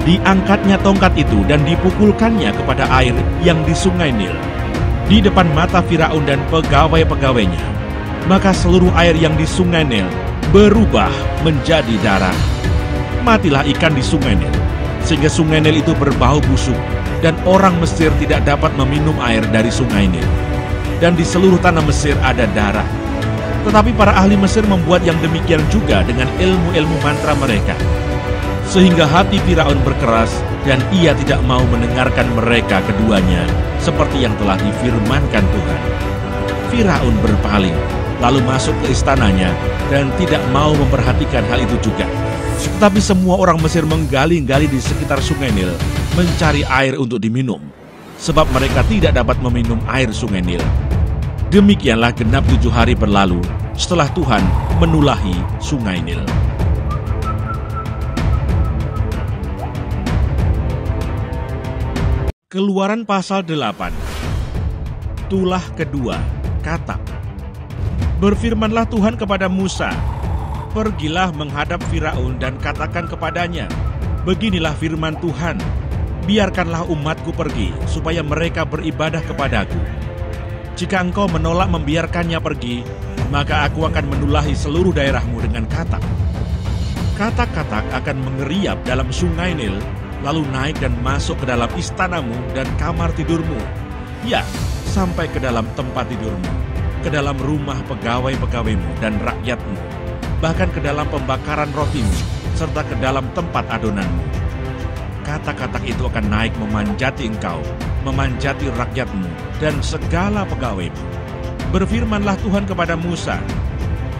A: Diangkatnya tongkat itu dan dipukulkannya kepada air yang di sungai Nil, di depan mata Firaun dan pegawai-pegawainya. Maka seluruh air yang di sungai Nil berubah menjadi darah. Matilah ikan di sungai Nil, sehingga sungai Nil itu berbau busuk, dan orang Mesir tidak dapat meminum air dari sungai Nil. Dan di seluruh tanah Mesir ada darah. Tetapi para ahli Mesir membuat yang demikian juga dengan ilmu-ilmu mantra mereka, sehingga hati Firaun berkeras, dan ia tidak mau mendengarkan mereka keduanya, seperti yang telah difirmankan Tuhan. Firaun berpaling, lalu masuk ke istananya, dan tidak mau memperhatikan hal itu juga. Tetapi semua orang Mesir menggali-gali di sekitar sungai Nil, mencari air untuk diminum, sebab mereka tidak dapat meminum air sungai Nil. Demikianlah genap 7 hari berlalu setelah Tuhan menulahi sungai Nil. Keluaran pasal 8. Tulah kedua, Katab. Berfirmanlah Tuhan kepada Musa, "Pergilah menghadap Firaun dan katakan kepadanya, beginilah firman Tuhan, biarkanlah umatku pergi, supaya mereka beribadah kepadaku. Jika engkau menolak membiarkannya pergi, maka aku akan menulahi seluruh daerahmu dengan katak. Katak-katak akan mengeriap dalam sungai Nil, lalu naik dan masuk ke dalam istanamu dan kamar tidurmu. Ya, sampai ke dalam tempat tidurmu, ke dalam rumah pegawai-pegawaimu dan rakyatmu, bahkan ke dalam pembakaran rotimu, serta ke dalam tempat adonanmu. Katak-katak itu akan naik memanjati engkau, memanjati rakyatmu, dan segala pegawaimu. Berfirmanlah Tuhan kepada Musa,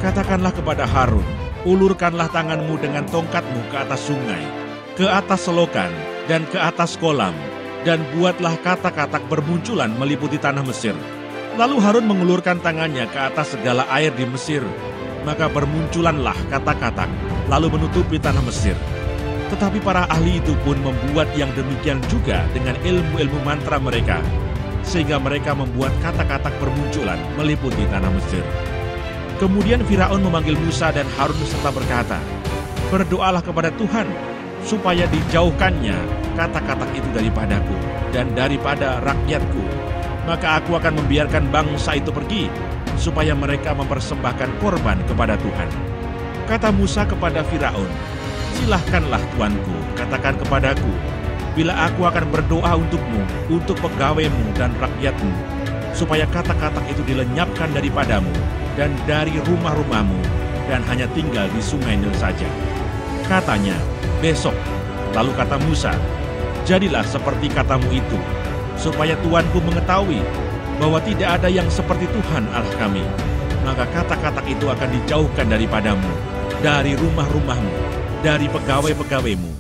A: katakanlah kepada Harun, ulurkanlah tanganmu dengan tongkatmu ke atas sungai, ke atas selokan, dan ke atas kolam, dan buatlah katak-katak bermunculan meliputi tanah Mesir. Lalu Harun mengulurkan tangannya ke atas segala air di Mesir, maka bermunculanlah katak-katak, lalu menutupi tanah Mesir. Tetapi para ahli itu pun membuat yang demikian juga dengan ilmu-ilmu mantra mereka, sehingga mereka membuat katak-katak bermunculan meliputi tanah Mesir. Kemudian Firaun memanggil Musa dan Harun serta berkata, berdoalah kepada Tuhan, supaya dijauhkannya katak-katak itu daripadaku dan daripada rakyatku. Maka aku akan membiarkan bangsa itu pergi, supaya mereka mempersembahkan korban kepada Tuhan. Kata Musa kepada Firaun, silahkanlah tuanku, katakan kepadaku, bila aku akan berdoa untukmu, untuk pegawaimu dan rakyatmu, supaya katak-katak itu dilenyapkan daripadamu dan dari rumah-rumahmu, dan hanya tinggal di sungai Nil saja. Katanya, besok. Lalu kata Musa, jadilah seperti katamu itu, supaya tuanku mengetahui bahwa tidak ada yang seperti Tuhan Allah kami. Maka katak-katak itu akan dijauhkan daripadamu, dari rumah-rumahmu, dari pegawai-pegawaimu,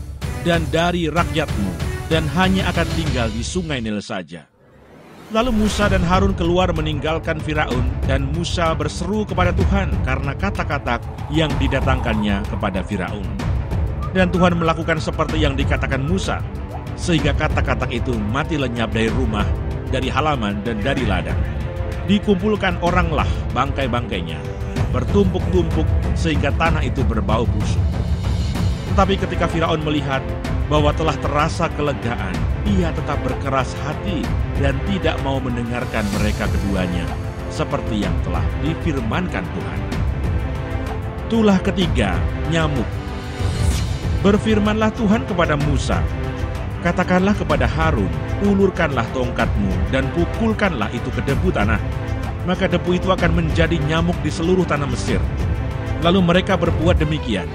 A: dan dari rakyatmu, dan hanya akan tinggal di sungai Nil saja. Lalu Musa dan Harun keluar meninggalkan Firaun, dan Musa berseru kepada Tuhan karena katak-katak yang didatangkannya kepada Firaun. Dan Tuhan melakukan seperti yang dikatakan Musa, sehingga katak-katak itu mati lenyap dari rumah, dari halaman, dan dari ladang. Dikumpulkan oranglah bangkai-bangkainya, bertumpuk-tumpuk sehingga tanah itu berbau busuk. Tetapi ketika Firaun melihat bahwa telah terasa kelegaan, ia tetap berkeras hati dan tidak mau mendengarkan mereka keduanya, seperti yang telah difirmankan Tuhan. Tulah ketiga, nyamuk. Berfirmanlah Tuhan kepada Musa, katakanlah kepada Harun, ulurkanlah tongkatmu dan pukulkanlah itu ke debu tanah, maka debu itu akan menjadi nyamuk di seluruh tanah Mesir. Lalu mereka berbuat demikian.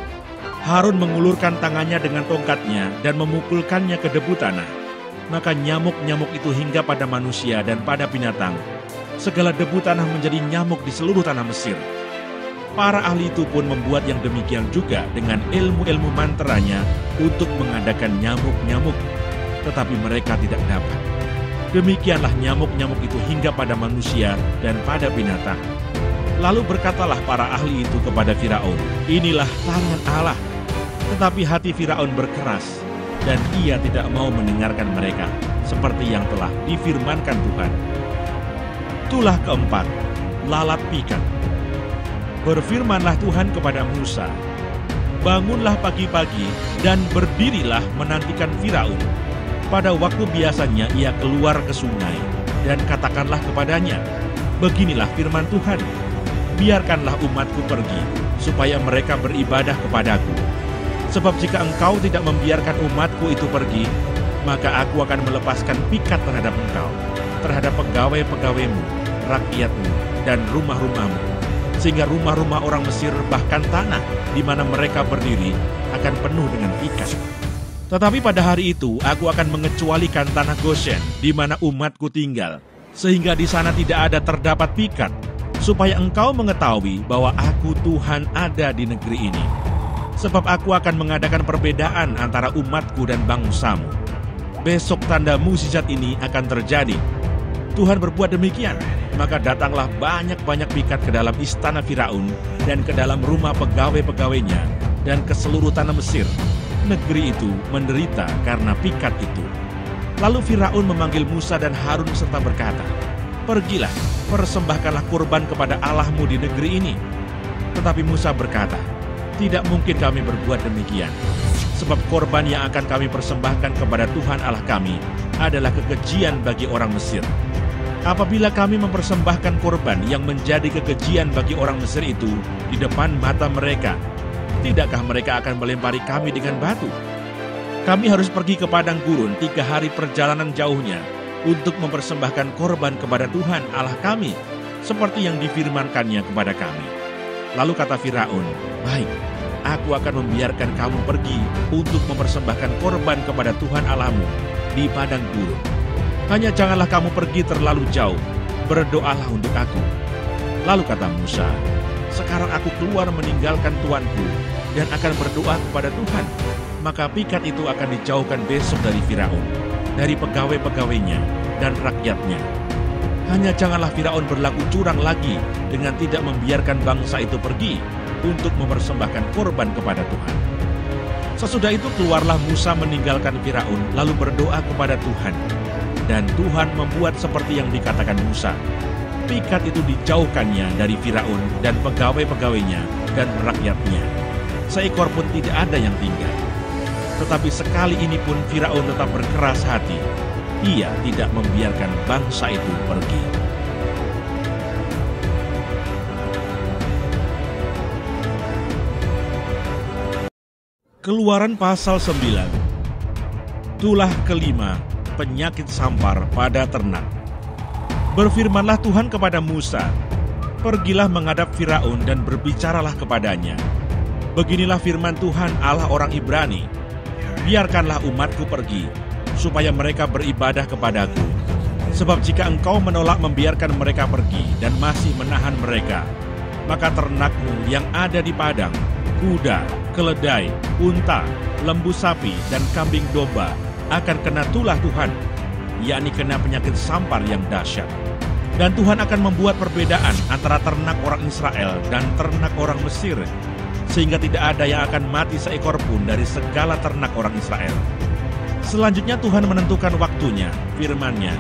A: Harun mengulurkan tangannya dengan tongkatnya dan memukulkannya ke debu tanah, maka nyamuk-nyamuk itu hingga pada manusia dan pada binatang. Segala debu tanah menjadi nyamuk di seluruh tanah Mesir. Para ahli itu pun membuat yang demikian juga dengan ilmu-ilmu mantranya untuk mengadakan nyamuk-nyamuk, tetapi mereka tidak dapat. Demikianlah nyamuk-nyamuk itu hingga pada manusia dan pada binatang. Lalu berkatalah para ahli itu kepada Firaun, inilah tangan Allah. Tetapi hati Firaun berkeras, dan ia tidak mau mendengarkan mereka, seperti yang telah difirmankan Tuhan. Tulah keempat, lalat pikat. Berfirmanlah Tuhan kepada Musa, bangunlah pagi-pagi dan berdirilah menantikan Firaun. Pada waktu biasanya ia keluar ke sungai, dan katakanlah kepadanya, beginilah firman Tuhan, biarkanlah umatku pergi, supaya mereka beribadah kepadaku. Sebab jika engkau tidak membiarkan umatku itu pergi, maka aku akan melepaskan pikat terhadap engkau, terhadap pegawai-pegawaimu, rakyatmu, dan rumah-rumahmu, sehingga rumah-rumah orang Mesir bahkan tanah di mana mereka berdiri akan penuh dengan pikat. Tetapi pada hari itu aku akan mengecualikan tanah Goshen di mana umatku tinggal, sehingga di sana tidak ada terdapat pikat, supaya engkau mengetahui bahwa aku Tuhan ada di negeri ini. Sebab aku akan mengadakan perbedaan antara umatku dan bangsamu. Besok tanda mukjizat ini akan terjadi. Tuhan berbuat demikian, maka datanglah banyak-banyak pikat ke dalam istana Firaun dan ke dalam rumah pegawai-pegawainya dan ke seluruh tanah Mesir. Negeri itu menderita karena pikat itu. Lalu Firaun memanggil Musa dan Harun serta berkata, pergilah, persembahkanlah kurban kepada Allahmu di negeri ini. Tetapi Musa berkata, tidak mungkin kami berbuat demikian, sebab korban yang akan kami persembahkan kepada Tuhan Allah kami adalah kekejian bagi orang Mesir. Apabila kami mempersembahkan korban yang menjadi kekejian bagi orang Mesir itu di depan mata mereka, tidakkah mereka akan melempari kami dengan batu? Kami harus pergi ke padang gurun 3 hari perjalanan jauhnya untuk mempersembahkan korban kepada Tuhan Allah kami, seperti yang difirmankannya kepada kami. Lalu kata Firaun, "Baik, aku akan membiarkan kamu pergi untuk mempersembahkan korban kepada Tuhan Allahmu di padang gurun. Hanya janganlah kamu pergi terlalu jauh, berdoalah untuk aku." Lalu kata Musa, "Sekarang aku keluar meninggalkan tuanku dan akan berdoa kepada Tuhan. Maka pikat itu akan dijauhkan besok dari Firaun, dari pegawai-pegawainya dan rakyatnya. Hanya janganlah Firaun berlaku curang lagi dengan tidak membiarkan bangsa itu pergi untuk mempersembahkan korban kepada Tuhan." Sesudah itu keluarlah Musa meninggalkan Firaun lalu berdoa kepada Tuhan. Dan Tuhan membuat seperti yang dikatakan Musa. Pikat itu dijauhkannya dari Firaun dan pegawai-pegawainya dan rakyatnya. Seekor pun tidak ada yang tinggal. Tetapi sekali ini pun Firaun tetap berkeras hati. Ia tidak membiarkan bangsa itu pergi. Keluaran pasal 9. Tulah kelima, penyakit sampar pada ternak. Berfirmanlah Tuhan kepada Musa, "Pergilah menghadap Firaun dan berbicaralah kepadanya. Beginilah firman Tuhan Allah orang Ibrani, biarkanlah umatku pergi, supaya mereka beribadah kepadaku. Sebab jika engkau menolak membiarkan mereka pergi dan masih menahan mereka, maka ternakmu yang ada di padang, kuda, keledai, unta, lembu sapi, dan kambing domba akan kena tulah Tuhan, yakni kena penyakit sampar yang dahsyat. Dan Tuhan akan membuat perbedaan antara ternak orang Israel dan ternak orang Mesir, sehingga tidak ada yang akan mati seekor pun dari segala ternak orang Israel. Selanjutnya Tuhan menentukan waktunya, firman-Nya,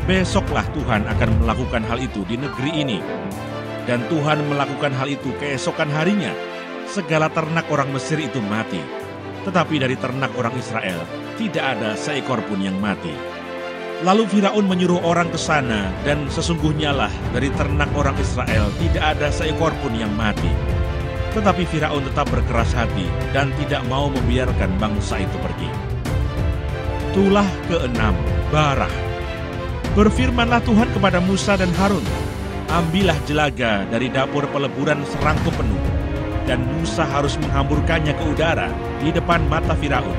A: besoklah Tuhan akan melakukan hal itu di negeri ini. Dan Tuhan melakukan hal itu keesokan harinya, segala ternak orang Mesir itu mati. Tetapi dari ternak orang Israel, tidak ada seekor pun yang mati. Lalu Firaun menyuruh orang ke sana, dan sesungguhnya lah dari ternak orang Israel tidak ada seekor pun yang mati. Tetapi Firaun tetap berkeras hati dan tidak mau membiarkan bangsa itu pergi. Tulah keenam, Barah. Berfirmanlah Tuhan kepada Musa dan Harun, "Ambillah jelaga dari dapur peleburan serangkup penuh, dan Musa harus menghamburkannya ke udara di depan mata Firaun.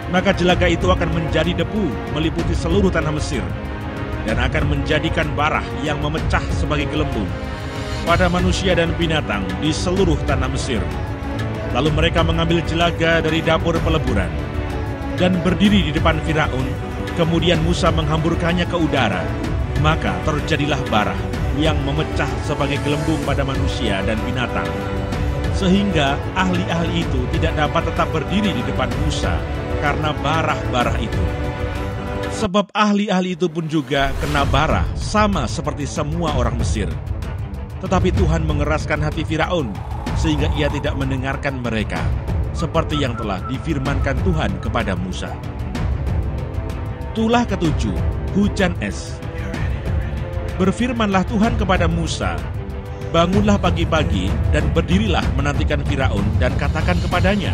A: Maka jelaga itu akan menjadi debu meliputi seluruh tanah Mesir, dan akan menjadikan barah yang memecah sebagai gelembung pada manusia dan binatang di seluruh tanah Mesir." Lalu mereka mengambil jelaga dari dapur peleburan dan berdiri di depan Firaun. Kemudian Musa menghamburkannya ke udara, maka terjadilah barah yang memecah sebagai gelembung pada manusia dan binatang, sehingga ahli-ahli itu tidak dapat tetap berdiri di depan Musa karena barah-barah itu. Sebab ahli-ahli itu pun juga kena barah sama seperti semua orang Mesir. Tetapi Tuhan mengeraskan hati Firaun sehingga ia tidak mendengarkan mereka, seperti yang telah difirmankan Tuhan kepada Musa. Tulah ketujuh, hujan es. Berfirmanlah Tuhan kepada Musa, "Bangunlah pagi-pagi dan berdirilah menantikan Firaun dan katakan kepadanya,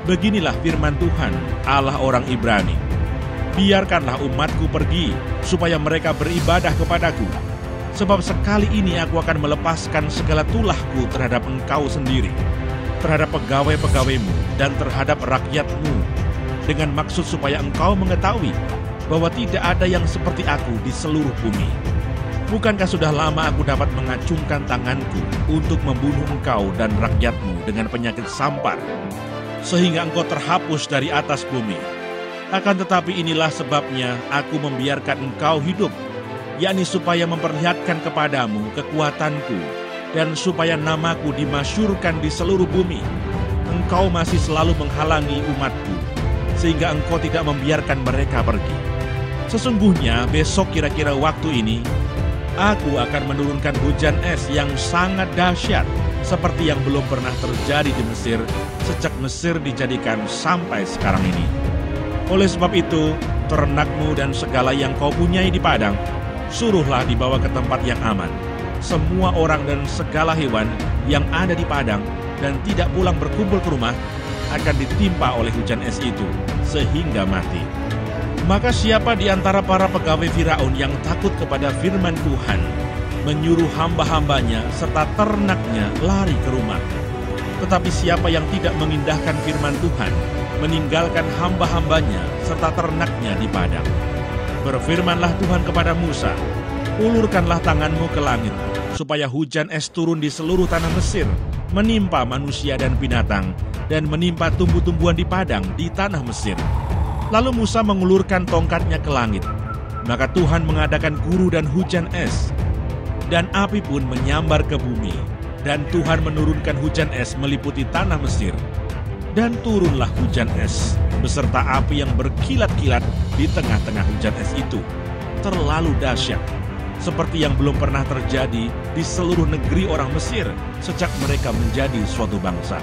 A: beginilah firman Tuhan, Allah orang Ibrani. Biarkanlah umatku pergi, supaya mereka beribadah kepadaku. Sebab sekali ini aku akan melepaskan segala tulahku terhadap engkau sendiri, terhadap pegawai-pegawaimu dan terhadap rakyatmu, dengan maksud supaya engkau mengetahui bahwa tidak ada yang seperti aku di seluruh bumi. Bukankah sudah lama aku dapat mengacungkan tanganku untuk membunuh engkau dan rakyatmu dengan penyakit sampar, sehingga engkau terhapus dari atas bumi? Akan tetapi inilah sebabnya aku membiarkan engkau hidup, yakni supaya memperlihatkan kepadamu kekuatanku, dan supaya namaku dimasyurkan di seluruh bumi. Engkau masih selalu menghalangi umatku, sehingga engkau tidak membiarkan mereka pergi. Sesungguhnya besok kira-kira waktu ini, aku akan menurunkan hujan es yang sangat dahsyat, seperti yang belum pernah terjadi di Mesir sejak Mesir dijadikan sampai sekarang ini. Oleh sebab itu, ternakmu dan segala yang kau punyai di padang, suruhlah dibawa ke tempat yang aman. Semua orang dan segala hewan yang ada di padang dan tidak pulang berkumpul ke rumah akan ditimpa oleh hujan es itu sehingga mati. Maka siapa di antara para pegawai Firaun yang takut kepada firman Tuhan, menyuruh hamba-hambanya serta ternaknya lari ke rumah. Tetapi siapa yang tidak mengindahkan firman Tuhan, meninggalkan hamba-hambanya serta ternaknya di padang. Berfirmanlah Tuhan kepada Musa, ulurkanlah tanganmu ke langit, supaya hujan es turun di seluruh tanah Mesir, menimpa manusia dan binatang, dan menimpa tumbuh-tumbuhan di padang di tanah Mesir. Lalu Musa mengulurkan tongkatnya ke langit, maka Tuhan mengadakan guru dan hujan es, dan api pun menyambar ke bumi, dan Tuhan menurunkan hujan es meliputi tanah Mesir. Dan turunlah hujan es, beserta api yang berkilat-kilat di tengah-tengah hujan es itu. Terlalu dahsyat, seperti yang belum pernah terjadi di seluruh negeri orang Mesir sejak mereka menjadi suatu bangsa.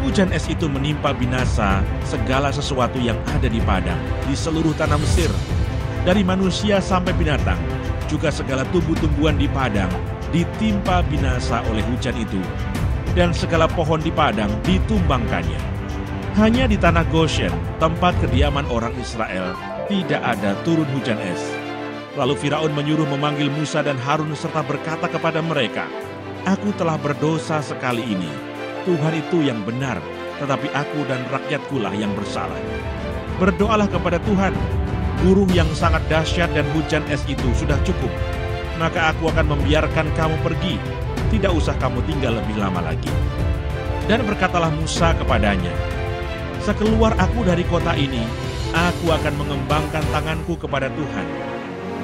A: Hujan es itu menimpa binasa segala sesuatu yang ada di padang, di seluruh tanah Mesir, dari manusia sampai binatang, juga segala tumbuh-tumbuhan di padang ditimpa binasa oleh hujan itu, dan segala pohon di padang ditumbangkannya. Hanya di tanah Goshen, tempat kediaman orang Israel, tidak ada turun hujan es. Lalu Firaun menyuruh memanggil Musa dan Harun serta berkata kepada mereka, "Aku telah berdosa sekali ini. Tuhan itu yang benar, tetapi aku dan rakyatkulah yang bersalah. Berdoalah kepada Tuhan. Guru yang sangat dahsyat dan hujan es itu sudah cukup. Maka aku akan membiarkan kamu pergi. Tidak usah kamu tinggal lebih lama lagi." Dan berkatalah Musa kepadanya, "Sekeluar aku dari kota ini, aku akan mengembangkan tanganku kepada Tuhan.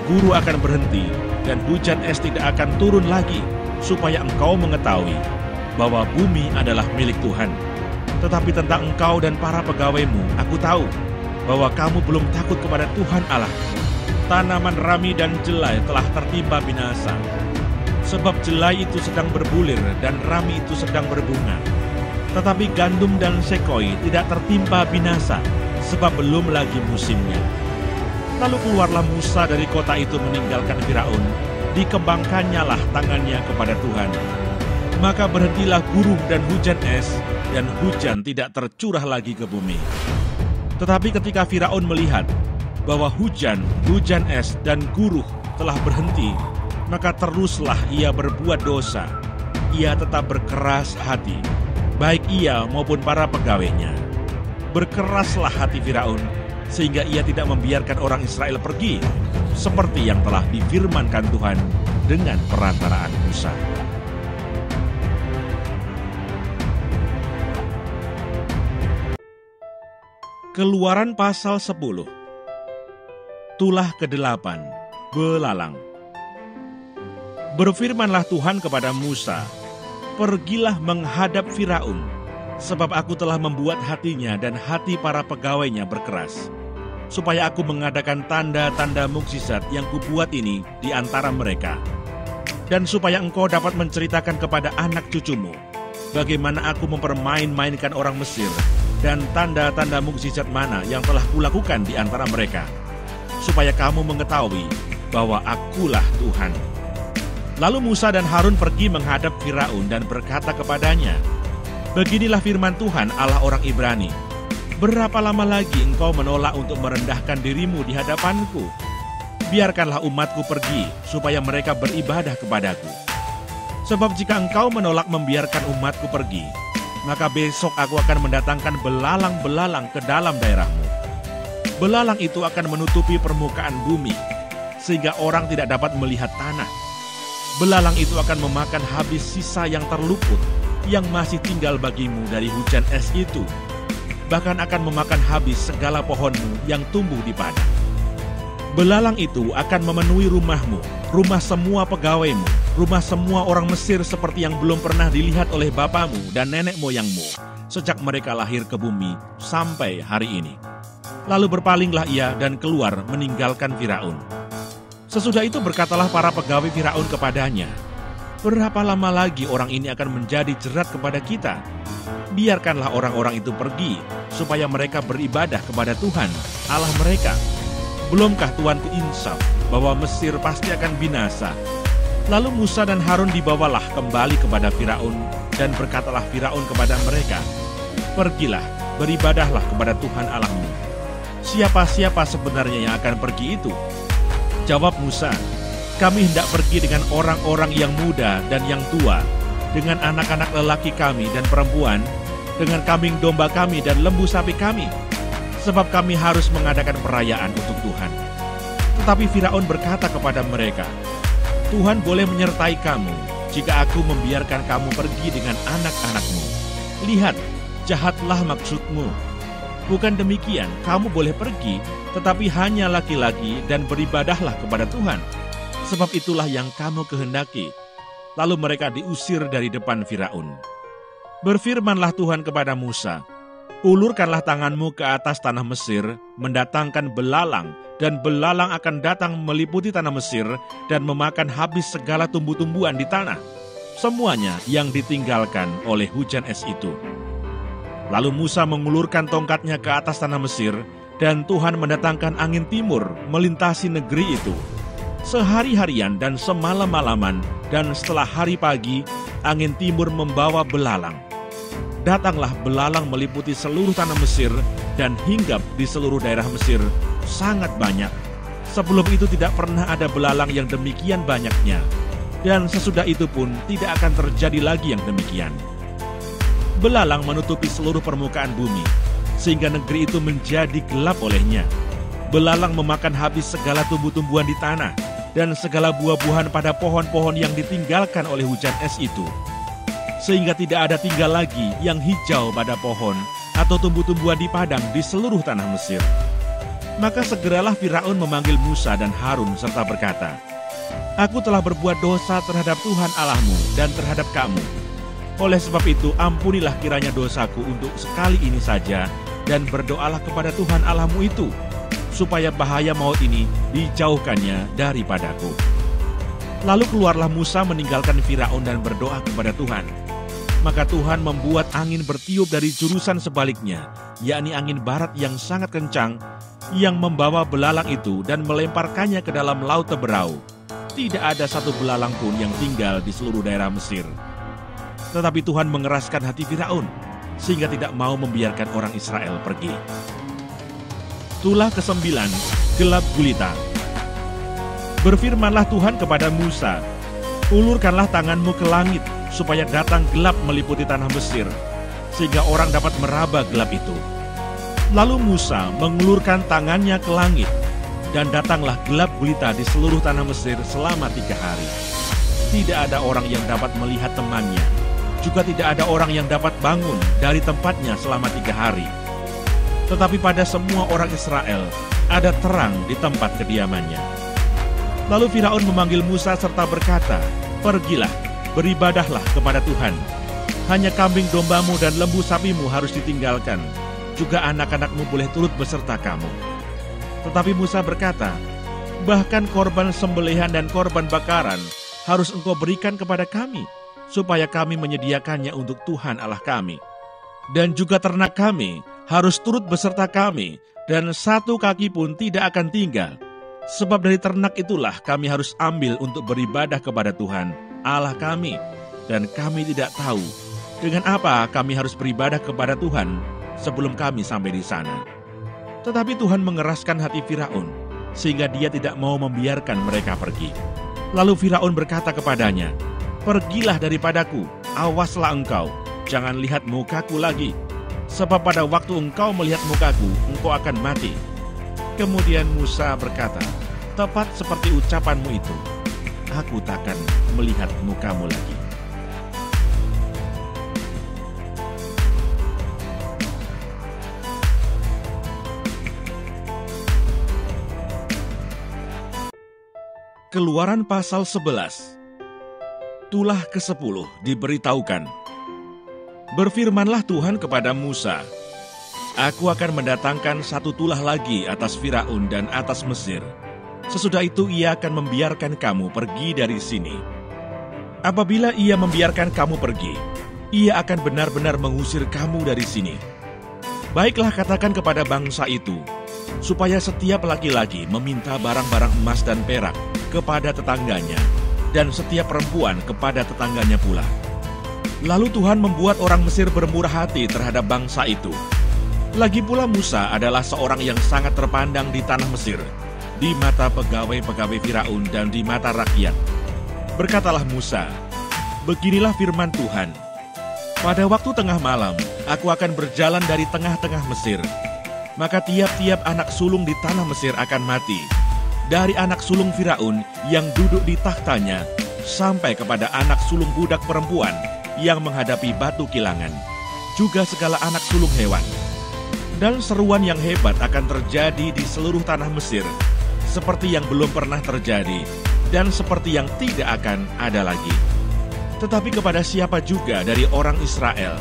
A: Guru akan berhenti dan hujan es tidak akan turun lagi, supaya engkau mengetahui bahwa bumi adalah milik Tuhan. Tetapi tentang engkau dan para pegawaimu, aku tahu bahwa kamu belum takut kepada Tuhan Allah. Tanaman rami dan jelai telah tertimpa binasa. Sebab jelai itu sedang berbulir dan rami itu sedang berbunga. Tetapi gandum dan sekoi tidak tertimpa binasa, sebab belum lagi musimnya." Lalu keluarlah Musa dari kota itu meninggalkan Firaun, dikembangkannya lah tangannya kepada Tuhan. Maka berhentilah guru dan hujan es, dan hujan tidak tercurah lagi ke bumi. Tetapi ketika Firaun melihat bahwa hujan es, dan guru telah berhenti, maka teruslah ia berbuat dosa. Ia tetap berkeras hati, baik ia maupun para pegawainya. Berkeraslah hati Firaun, sehingga ia tidak membiarkan orang Israel pergi, seperti yang telah difirmankan Tuhan dengan perantaraan Musa. Keluaran pasal 10. Tulah ke-8, belalang. Berfirmanlah Tuhan kepada Musa, "Pergilah menghadap Firaun, sebab aku telah membuat hatinya dan hati para pegawainya berkeras, supaya aku mengadakan tanda-tanda mukjizat yang kubuat ini di antara mereka, dan supaya engkau dapat menceritakan kepada anak cucumu bagaimana aku mempermain-mainkan orang Mesir, dan tanda-tanda mukjizat mana yang telah kulakukan di antara mereka, supaya kamu mengetahui bahwa akulah Tuhan." Lalu Musa dan Harun pergi menghadap Firaun dan berkata kepadanya, "Beginilah firman Tuhan Allah orang Ibrani, berapa lama lagi engkau menolak untuk merendahkan dirimu di hadapanku? Biarkanlah umatku pergi, supaya mereka beribadah kepadaku. Sebab jika engkau menolak membiarkan umatku pergi, maka besok aku akan mendatangkan belalang-belalang ke dalam daerahmu. Belalang itu akan menutupi permukaan bumi, sehingga orang tidak dapat melihat tanah. Belalang itu akan memakan habis sisa yang terluput, yang masih tinggal bagimu dari hujan es itu. Bahkan akan memakan habis segala pohonmu yang tumbuh di padang. Belalang itu akan memenuhi rumahmu, rumah semua pegawaimu, rumah semua orang Mesir seperti yang belum pernah dilihat oleh bapamu dan nenek moyangmu, sejak mereka lahir ke bumi sampai hari ini." Lalu berpalinglah ia dan keluar meninggalkan Firaun. Sesudah itu berkatalah para pegawai Firaun kepadanya, berapa lama lagi orang ini akan menjadi jerat kepada kita? Biarkanlah orang-orang itu pergi, supaya mereka beribadah kepada Tuhan, Allah mereka. Belumkah Tuanku insaf bahwa Mesir pasti akan binasa? Lalu Musa dan Harun dibawalah kembali kepada Firaun, dan berkatalah Firaun kepada mereka, "Pergilah, beribadahlah kepada Tuhan Allahmu." Siapa-siapa sebenarnya yang akan pergi itu? Jawab Musa, "Kami hendak pergi dengan orang-orang yang muda dan yang tua, dengan anak-anak lelaki kami dan perempuan, dengan kambing domba kami dan lembu sapi kami, sebab kami harus mengadakan perayaan untuk Tuhan." Tetapi Firaun berkata kepada mereka, "Tuhan boleh menyertai kamu jika aku membiarkan kamu pergi dengan anak-anakmu. Lihat, jahatlah maksudmu. Bukan demikian, kamu boleh pergi, tetapi hanya laki-laki dan beribadahlah kepada Tuhan. Sebab itulah yang kamu kehendaki." Lalu mereka diusir dari depan Firaun. Berfirmanlah Tuhan kepada Musa, "Ulurkanlah tanganmu ke atas tanah Mesir, mendatangkan belalang, dan belalang akan datang meliputi tanah Mesir dan memakan habis segala tumbuh-tumbuhan di tanah, semuanya yang ditinggalkan oleh hujan es itu." Lalu Musa mengulurkan tongkatnya ke atas tanah Mesir, dan Tuhan mendatangkan angin timur melintasi negeri itu. Sehari-harian dan semalam-malaman, dan setelah hari pagi, angin timur membawa belalang. Datanglah belalang meliputi seluruh tanah Mesir dan hinggap di seluruh daerah Mesir sangat banyak. Sebelum itu tidak pernah ada belalang yang demikian banyaknya, dan sesudah itu pun tidak akan terjadi lagi yang demikian. Belalang menutupi seluruh permukaan bumi, sehingga negeri itu menjadi gelap olehnya. Belalang memakan habis segala tumbuh-tumbuhan di tanah, dan segala buah-buahan pada pohon-pohon yang ditinggalkan oleh hujan es itu. Sehingga tidak ada tinggal lagi yang hijau pada pohon atau tumbuh-tumbuhan di padang di seluruh tanah Mesir. Maka segeralah Firaun memanggil Musa dan Harun serta berkata, "Aku telah berbuat dosa terhadap Tuhan Allahmu dan terhadap kamu. Oleh sebab itu ampunilah kiranya dosaku untuk sekali ini saja, dan berdoalah kepada Tuhan Allahmu itu, supaya bahaya maut ini dijauhkannya daripadaku." Lalu keluarlah Musa meninggalkan Firaun dan berdoa kepada Tuhan. Maka Tuhan membuat angin bertiup dari jurusan sebaliknya, yakni angin barat yang sangat kencang, yang membawa belalang itu dan melemparkannya ke dalam laut Teberau. Tidak ada satu belalang pun yang tinggal di seluruh daerah Mesir. Tetapi Tuhan mengeraskan hati Firaun, sehingga tidak mau membiarkan orang Israel pergi. Tulah ke-9, gelap gulita. Berfirmanlah Tuhan kepada Musa, "Ulurkanlah tanganmu ke langit, supaya datang gelap meliputi tanah Mesir, sehingga orang dapat meraba gelap itu." Lalu Musa mengulurkan tangannya ke langit, dan datanglah gelap gulita di seluruh tanah Mesir selama 3 hari. Tidak ada orang yang dapat melihat temannya, juga tidak ada orang yang dapat bangun dari tempatnya selama 3 hari. Tetapi pada semua orang Israel ada terang di tempat kediamannya. Lalu Firaun memanggil Musa serta berkata, "Pergilah, beribadahlah kepada Tuhan. Hanya kambing dombamu dan lembu sapimu harus ditinggalkan. Juga anak-anakmu boleh turut beserta kamu." Tetapi Musa berkata, "Bahkan korban sembelihan dan korban bakaran harus engkau berikan kepada kami, supaya kami menyediakannya untuk Tuhan Allah kami. Dan juga ternak kami harus turut beserta kami, dan satu kaki pun tidak akan tinggal. Sebab dari ternak itulah kami harus ambil untuk beribadah kepada Tuhan Allah kami. Dan kami tidak tahu dengan apa kami harus beribadah kepada Tuhan sebelum kami sampai di sana." Tetapi Tuhan mengeraskan hati Firaun, sehingga dia tidak mau membiarkan mereka pergi. Lalu Firaun berkata kepadanya, "Pergilah daripadaku, awaslah engkau, jangan lihat mukaku lagi. Sebab pada waktu engkau melihat mukaku, engkau akan mati." Kemudian Musa berkata, "Tepat seperti ucapanmu itu, aku takkan melihat mukamu lagi." Keluaran pasal 11. Tulah ke-10 diberitahukan. Berfirmanlah Tuhan kepada Musa, "Aku akan mendatangkan satu tulah lagi atas Firaun dan atas Mesir. Sesudah itu ia akan membiarkan kamu pergi dari sini. Apabila ia membiarkan kamu pergi, ia akan benar-benar mengusir kamu dari sini. Baiklah katakan kepada bangsa itu, supaya setiap laki-laki meminta barang-barang emas dan perak kepada tetangganya, dan setiap perempuan kepada tetangganya pula. Lalu Tuhan membuat orang Mesir bermurah hati terhadap bangsa itu. Lagi pula Musa adalah seorang yang sangat terpandang di tanah Mesir, di mata pegawai-pegawai Firaun dan di mata rakyat. Berkatalah Musa, "Beginilah firman Tuhan, pada waktu tengah malam, aku akan berjalan dari tengah-tengah Mesir. Maka tiap-tiap anak sulung di tanah Mesir akan mati, dari anak sulung Firaun yang duduk di tahtanya, sampai kepada anak sulung budak perempuan yang menghadapi batu kilangan, juga segala anak sulung hewan. Dan seruan yang hebat akan terjadi di seluruh tanah Mesir, seperti yang belum pernah terjadi, dan seperti yang tidak akan ada lagi. Tetapi kepada siapa juga dari orang Israel,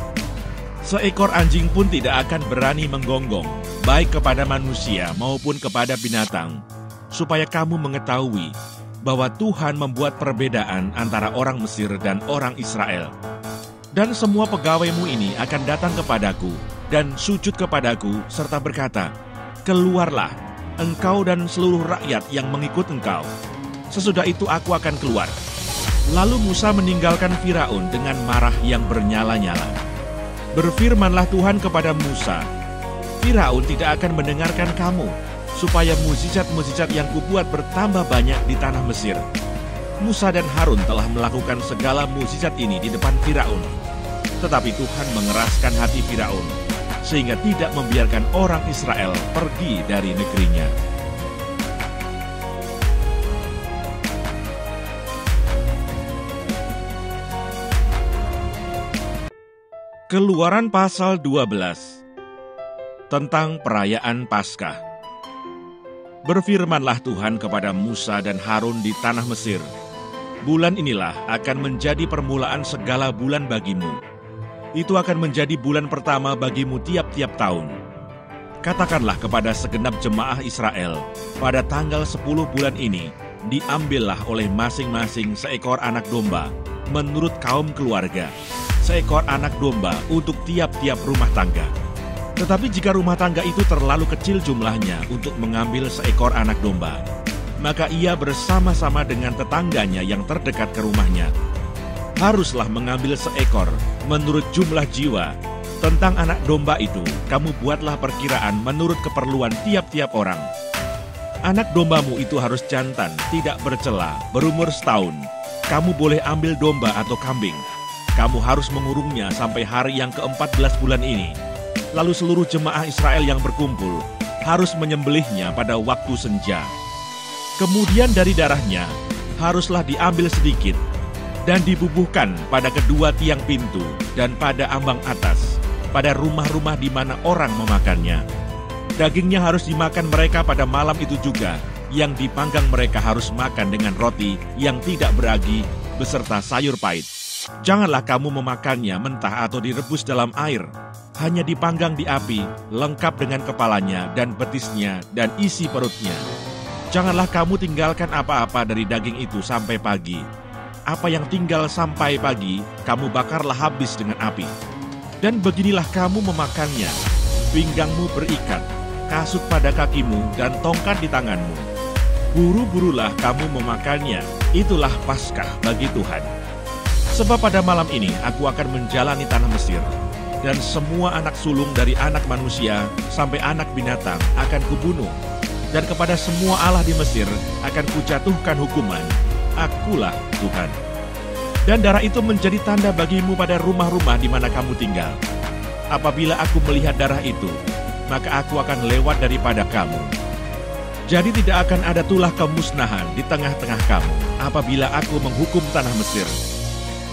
A: seekor anjing pun tidak akan berani menggonggong, baik kepada manusia maupun kepada binatang, supaya kamu mengetahui bahwa Tuhan membuat perbedaan antara orang Mesir dan orang Israel. Dan semua pegawaimu ini akan datang kepadaku dan sujud kepadaku serta berkata, 'Keluarlah, engkau dan seluruh rakyat yang mengikut engkau.' Sesudah itu aku akan keluar." Lalu Musa meninggalkan Firaun dengan marah yang bernyala-nyala. Berfirmanlah Tuhan kepada Musa, "Firaun tidak akan mendengarkan kamu, supaya mukjizat-mukjizat yang kubuat bertambah banyak di tanah Mesir." Musa dan Harun telah melakukan segala mukjizat ini di depan Firaun. Tetapi Tuhan mengeraskan hati Firaun, sehingga tidak membiarkan orang Israel pergi dari negerinya. Keluaran pasal 12 tentang perayaan Paskah. Berfirmanlah Tuhan kepada Musa dan Harun di tanah Mesir, "Bulan inilah akan menjadi permulaan segala bulan bagimu. Itu akan menjadi bulan pertama bagimu tiap-tiap tahun. Katakanlah kepada segenap jemaah Israel, pada tanggal 10 bulan ini, diambillah oleh masing-masing seekor anak domba, menurut kaum keluarga, seekor anak domba untuk tiap-tiap rumah tangga. Tetapi jika rumah tangga itu terlalu kecil jumlahnya untuk mengambil seekor anak domba, maka ia bersama-sama dengan tetangganya yang terdekat ke rumahnya haruslah mengambil seekor menurut jumlah jiwa. Tentang anak domba itu, kamu buatlah perkiraan menurut keperluan tiap-tiap orang. Anak dombamu itu harus jantan, tidak bercela, berumur setahun. Kamu boleh ambil domba atau kambing. Kamu harus mengurungnya sampai hari yang ke-14 bulan ini. Lalu seluruh jemaah Israel yang berkumpul harus menyembelihnya pada waktu senja. Kemudian dari darahnya haruslah diambil sedikit dan dibubuhkan pada kedua tiang pintu dan pada ambang atas, pada rumah-rumah di mana orang memakannya. Dagingnya harus dimakan mereka pada malam itu juga. Yang dipanggang mereka harus makan dengan roti yang tidak beragi beserta sayur pahit. Janganlah kamu memakannya mentah atau direbus dalam air. Hanya dipanggang di api, lengkap dengan kepalanya dan betisnya dan isi perutnya. Janganlah kamu tinggalkan apa-apa dari daging itu sampai pagi. Apa yang tinggal sampai pagi, kamu bakarlah habis dengan api. Dan beginilah kamu memakannya. Pinggangmu berikat, kasut pada kakimu, dan tongkat di tanganmu. Buru-burulah kamu memakannya. Itulah Paskah bagi Tuhan. Sebab pada malam ini aku akan menjalani tanah Mesir, dan semua anak sulung dari anak manusia sampai anak binatang akan kubunuh. Dan kepada semua allah di Mesir akan kujatuhkan hukuman. Akulah Tuhan. Dan darah itu menjadi tanda bagimu pada rumah-rumah di mana kamu tinggal. Apabila aku melihat darah itu, maka aku akan lewat daripada kamu. Jadi tidak akan ada tulah kemusnahan di tengah-tengah kamu apabila aku menghukum tanah Mesir.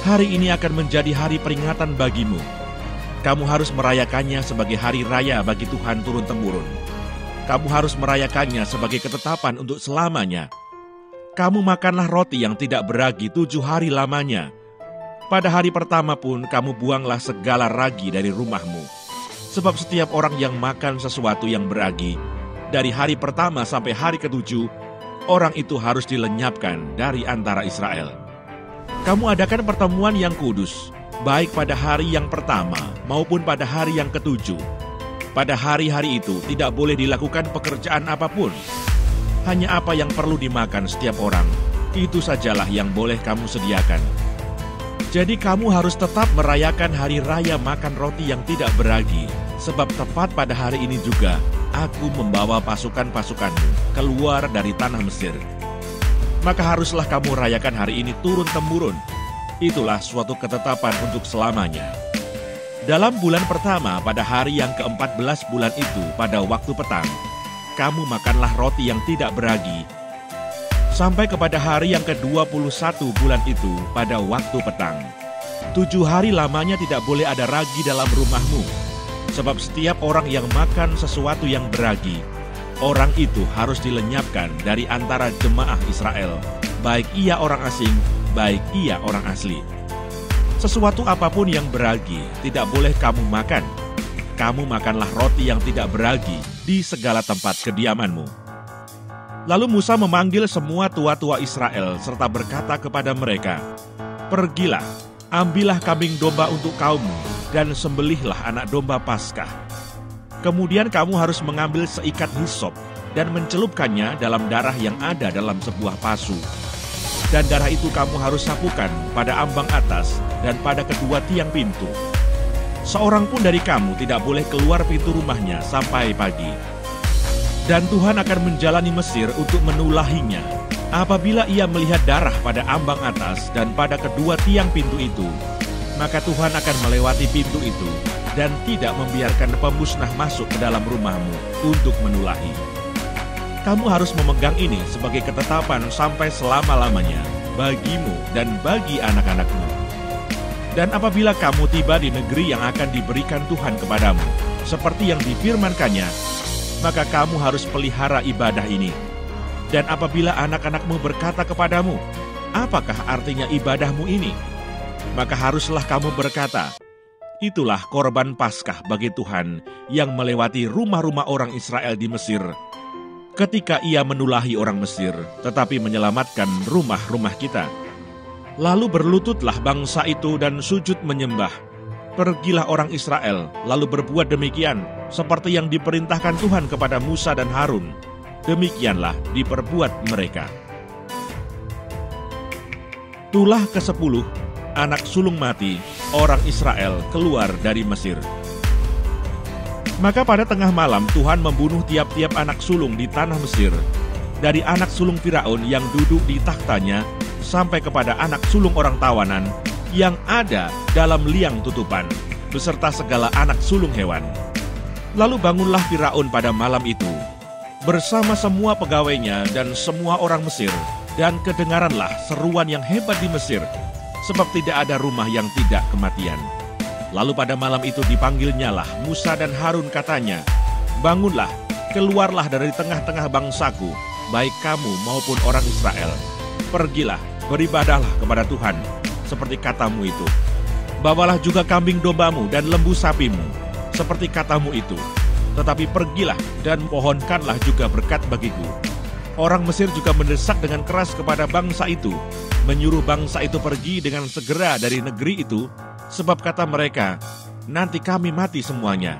A: Hari ini akan menjadi hari peringatan bagimu. Kamu harus merayakannya sebagai hari raya bagi Tuhan turun-temurun. Kamu harus merayakannya sebagai ketetapan untuk selamanya. Kamu makanlah roti yang tidak beragi 7 hari lamanya. Pada hari pertama pun kamu buanglah segala ragi dari rumahmu. Sebab setiap orang yang makan sesuatu yang beragi, dari hari pertama sampai hari ke-7, orang itu harus dilenyapkan dari antara Israel. Kamu adakan pertemuan yang kudus, baik pada hari yang pertama maupun pada hari yang ketujuh. Pada hari-hari itu tidak boleh dilakukan pekerjaan apapun. Hanya apa yang perlu dimakan setiap orang, itu sajalah yang boleh kamu sediakan. Jadi kamu harus tetap merayakan hari raya makan roti yang tidak beragi, sebab tepat pada hari ini juga aku membawa pasukan-pasukanmu keluar dari tanah Mesir. Maka haruslah kamu rayakan hari ini turun-temurun. Itulah suatu ketetapan untuk selamanya. Dalam bulan pertama pada hari yang ke-14 bulan itu pada waktu petang, kamu makanlah roti yang tidak beragi. Sampai kepada hari yang ke-21 bulan itu pada waktu petang. 7 hari lamanya tidak boleh ada ragi dalam rumahmu. Sebab setiap orang yang makan sesuatu yang beragi, orang itu harus dilenyapkan dari antara jemaah Israel, baik ia orang asing, baik ia orang asli. Sesuatu apapun yang beragi tidak boleh kamu makan. Kamu makanlah roti yang tidak beragi di segala tempat kediamanmu. Lalu Musa memanggil semua tua-tua Israel serta berkata kepada mereka, "Pergilah, ambillah kambing domba untuk kaummu dan sembelihlah anak domba Paskah. Kemudian kamu harus mengambil seikat hisop dan mencelupkannya dalam darah yang ada dalam sebuah pasu. Dan darah itu kamu harus sapukan pada ambang atas dan pada kedua tiang pintu. Seorang pun dari kamu tidak boleh keluar pintu rumahnya sampai pagi. Dan Tuhan akan menjalani Mesir untuk menulahinya. Apabila ia melihat darah pada ambang atas dan pada kedua tiang pintu itu, maka Tuhan akan melewati pintu itu dan tidak membiarkan pemusnah masuk ke dalam rumahmu untuk menulahi. Kamu harus memegang ini sebagai ketetapan sampai selama-lamanya bagimu dan bagi anak-anakmu. Dan apabila kamu tiba di negeri yang akan diberikan Tuhan kepadamu, seperti yang difirmankannya, maka kamu harus pelihara ibadah ini. Dan apabila anak-anakmu berkata kepadamu, apakah artinya ibadahmu ini? Maka haruslah kamu berkata, itulah korban Paskah bagi Tuhan yang melewati rumah-rumah orang Israel di Mesir, ketika ia menulahi orang Mesir, tetapi menyelamatkan rumah-rumah kita. Lalu berlututlah bangsa itu dan sujud menyembah. Pergilah orang Israel, lalu berbuat demikian, seperti yang diperintahkan Tuhan kepada Musa dan Harun. Demikianlah diperbuat mereka. Tulah ke-10, anak sulung mati, orang Israel keluar dari Mesir. Maka pada tengah malam Tuhan membunuh tiap-tiap anak sulung di tanah Mesir, dari anak sulung Firaun yang duduk di takhtanya, sampai kepada anak sulung orang tawanan yang ada dalam liang tutupan, beserta segala anak sulung hewan. Lalu bangunlah Firaun pada malam itu, bersama semua pegawainya dan semua orang Mesir, dan kedengaranlah seruan yang hebat di Mesir, sebab tidak ada rumah yang tidak kematian. Lalu pada malam itu dipanggilnyalah Musa dan Harun, katanya, bangunlah, keluarlah dari tengah-tengah bangsaku, baik kamu maupun orang Israel. Pergilah, beribadahlah kepada Tuhan, seperti katamu itu. Bawalah juga kambing dombamu dan lembu sapimu, seperti katamu itu. Tetapi pergilah dan pohonkanlah juga berkat bagiku. Orang Mesir juga mendesak dengan keras kepada bangsa itu, menyuruh bangsa itu pergi dengan segera dari negeri itu, sebab kata mereka, nanti kami mati semuanya.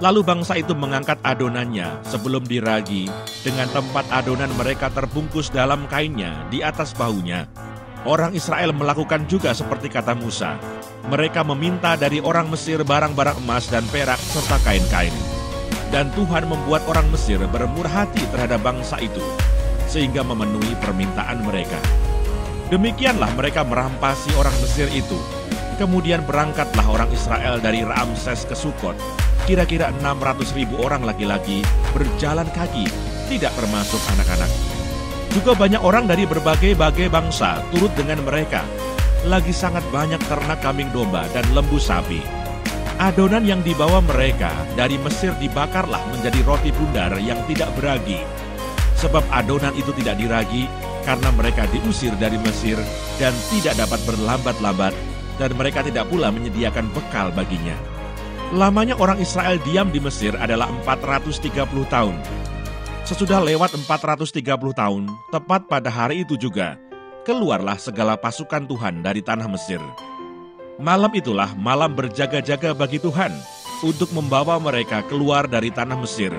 A: Lalu bangsa itu mengangkat adonannya sebelum diragi, dengan tempat adonan mereka terbungkus dalam kainnya di atas bahunya. Orang Israel melakukan juga seperti kata Musa. Mereka meminta dari orang Mesir barang-barang emas dan perak serta kain-kain. Dan Tuhan membuat orang Mesir bermurah hati terhadap bangsa itu, sehingga memenuhi permintaan mereka. Demikianlah mereka merampasi orang Mesir itu. Kemudian berangkatlah orang Israel dari Ramses ke Sukot, kira-kira 600.000 orang laki-laki berjalan kaki, tidak termasuk anak-anak. Juga banyak orang dari berbagai-bagai bangsa turut dengan mereka. Lagi sangat banyak ternak kambing domba dan lembu sapi. Adonan yang dibawa mereka dari Mesir dibakarlah menjadi roti bundar yang tidak beragi. Sebab adonan itu tidak diragi karena mereka diusir dari Mesir dan tidak dapat berlambat-lambat, dan mereka tidak pula menyediakan bekal baginya. Lamanya orang Israel diam di Mesir adalah 430 tahun. Sesudah lewat 430 tahun, tepat pada hari itu juga, keluarlah segala pasukan Tuhan dari tanah Mesir. Malam itulah malam berjaga-jaga bagi Tuhan untuk membawa mereka keluar dari tanah Mesir.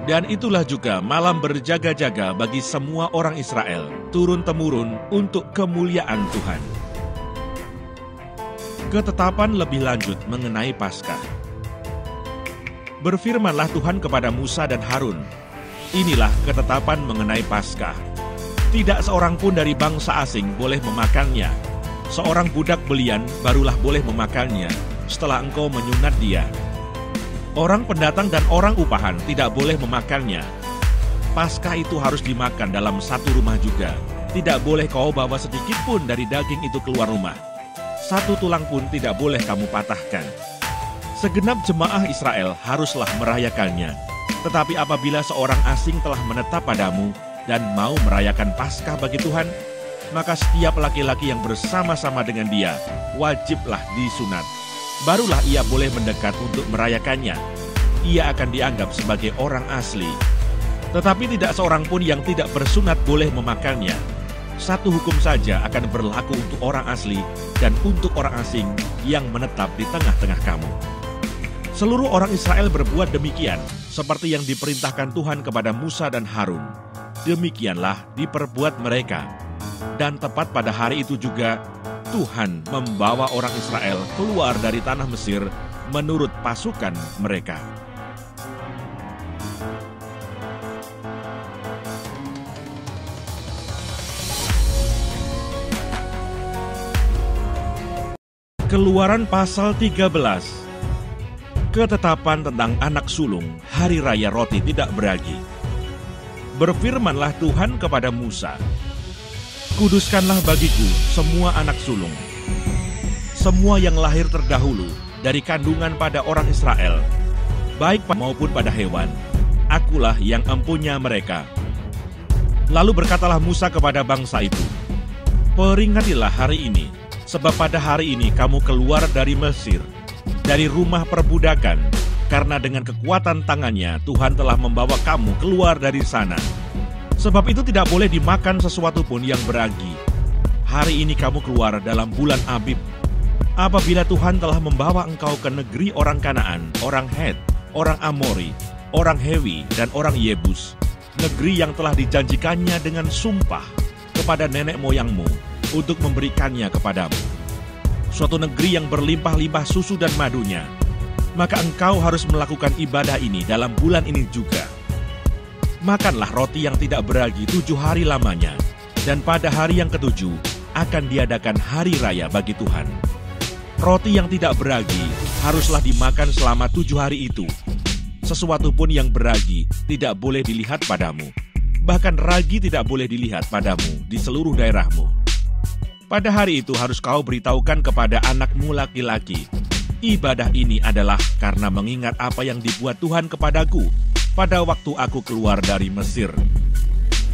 A: Dan itulah juga malam berjaga-jaga bagi semua orang Israel, turun-temurun untuk kemuliaan Tuhan. Ketetapan lebih lanjut mengenai Paskah. Berfirmanlah Tuhan kepada Musa dan Harun, inilah ketetapan mengenai Paskah. Tidak seorang pun dari bangsa asing boleh memakannya. Seorang budak belian barulah boleh memakannya setelah engkau menyunat dia. Orang pendatang dan orang upahan tidak boleh memakannya. Paskah itu harus dimakan dalam satu rumah juga. Tidak boleh kau bawa sedikit pun dari daging itu keluar rumah. Satu tulang pun tidak boleh kamu patahkan. Segenap jemaah Israel haruslah merayakannya. Tetapi apabila seorang asing telah menetap padamu dan mau merayakan Paskah bagi Tuhan, maka setiap laki-laki yang bersama-sama dengan dia wajiblah disunat. Barulah ia boleh mendekat untuk merayakannya. Ia akan dianggap sebagai orang asli. Tetapi tidak seorang pun yang tidak bersunat boleh memakannya. Satu hukum saja akan berlaku untuk orang asli dan untuk orang asing yang menetap di tengah-tengah kamu. Seluruh orang Israel berbuat demikian, seperti yang diperintahkan Tuhan kepada Musa dan Harun. Demikianlah diperbuat mereka. Dan tepat pada hari itu juga, Tuhan membawa orang Israel keluar dari tanah Mesir menurut pasukan mereka. Keluaran pasal 13. Ketetapan tentang anak sulung, hari raya roti tidak beragi. Berfirmanlah Tuhan kepada Musa, kuduskanlah bagiku semua anak sulung, semua yang lahir terdahulu dari kandungan pada orang Israel, baik maupun pada hewan, akulah yang empunya mereka. Lalu berkatalah Musa kepada bangsa itu, peringatilah hari ini, sebab pada hari ini kamu keluar dari Mesir, dari rumah perbudakan, karena dengan kekuatan tangannya Tuhan telah membawa kamu keluar dari sana. Sebab itu tidak boleh dimakan sesuatu pun yang beragi. Hari ini kamu keluar dalam bulan Abib. Apabila Tuhan telah membawa engkau ke negeri orang Kanaan, orang Het, orang Amori, orang Hewi, dan orang Yebus, negeri yang telah dijanjikannya dengan sumpah kepada nenek moyangmu untuk memberikannya kepadamu. Suatu negeri yang berlimpah-limpah susu dan madunya. Maka engkau harus melakukan ibadah ini dalam bulan ini juga. Makanlah roti yang tidak beragi 7 hari lamanya, dan pada hari yang ke-7 akan diadakan hari raya bagi Tuhan. Roti yang tidak beragi haruslah dimakan selama 7 hari itu. Sesuatu pun yang beragi tidak boleh dilihat padamu. Bahkan ragi tidak boleh dilihat padamu di seluruh daerahmu. Pada hari itu harus kau beritahukan kepada anakmu laki-laki, ibadah ini adalah karena mengingat apa yang dibuat Tuhan kepadaku pada waktu aku keluar dari Mesir.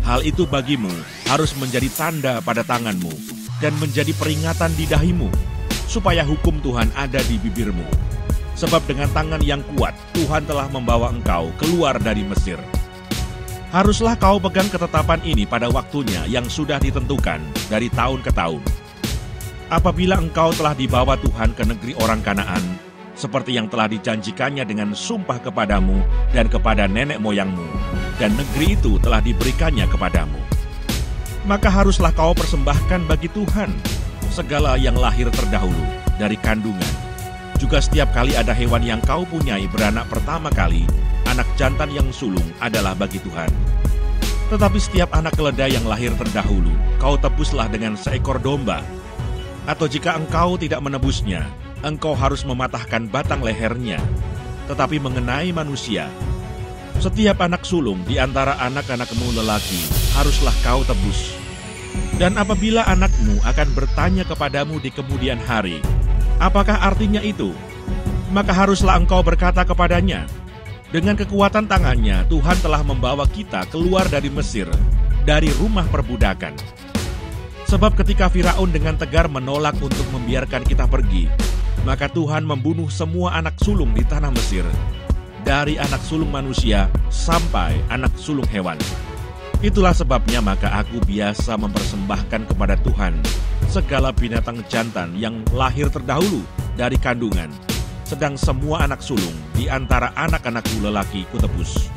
A: Hal itu bagimu harus menjadi tanda pada tanganmu dan menjadi peringatan di dahimu, supaya hukum Tuhan ada di bibirmu. Sebab dengan tangan yang kuat Tuhan telah membawa engkau keluar dari Mesir. Haruslah kau pegang ketetapan ini pada waktunya yang sudah ditentukan dari tahun ke tahun. Apabila engkau telah dibawa Tuhan ke negeri orang Kanaan, seperti yang telah dijanjikannya dengan sumpah kepadamu dan kepada nenek moyangmu, dan negeri itu telah diberikannya kepadamu. Maka haruslah kau persembahkan bagi Tuhan segala yang lahir terdahulu dari kandungan. Juga setiap kali ada hewan yang kau punyai beranak pertama kali, anak jantan yang sulung adalah bagi Tuhan. Tetapi setiap anak keledai yang lahir terdahulu, kau tebuslah dengan seekor domba. Atau jika engkau tidak menebusnya, engkau harus mematahkan batang lehernya. Tetapi mengenai manusia, setiap anak sulung di antara anak-anakmu lelaki haruslah kau tebus. Dan apabila anakmu akan bertanya kepadamu di kemudian hari, apakah artinya itu? Maka haruslah engkau berkata kepadanya, dengan kekuatan tangannya Tuhan telah membawa kita keluar dari Mesir, dari rumah perbudakan. Sebab ketika Firaun dengan tegar menolak untuk membiarkan kita pergi, maka Tuhan membunuh semua anak sulung di tanah Mesir, dari anak sulung manusia sampai anak sulung hewan. Itulah sebabnya maka aku biasa mempersembahkan kepada Tuhan segala binatang jantan yang lahir terdahulu dari kandungan, sedang semua anak sulung di antara anak-anakku lelaki kutebus.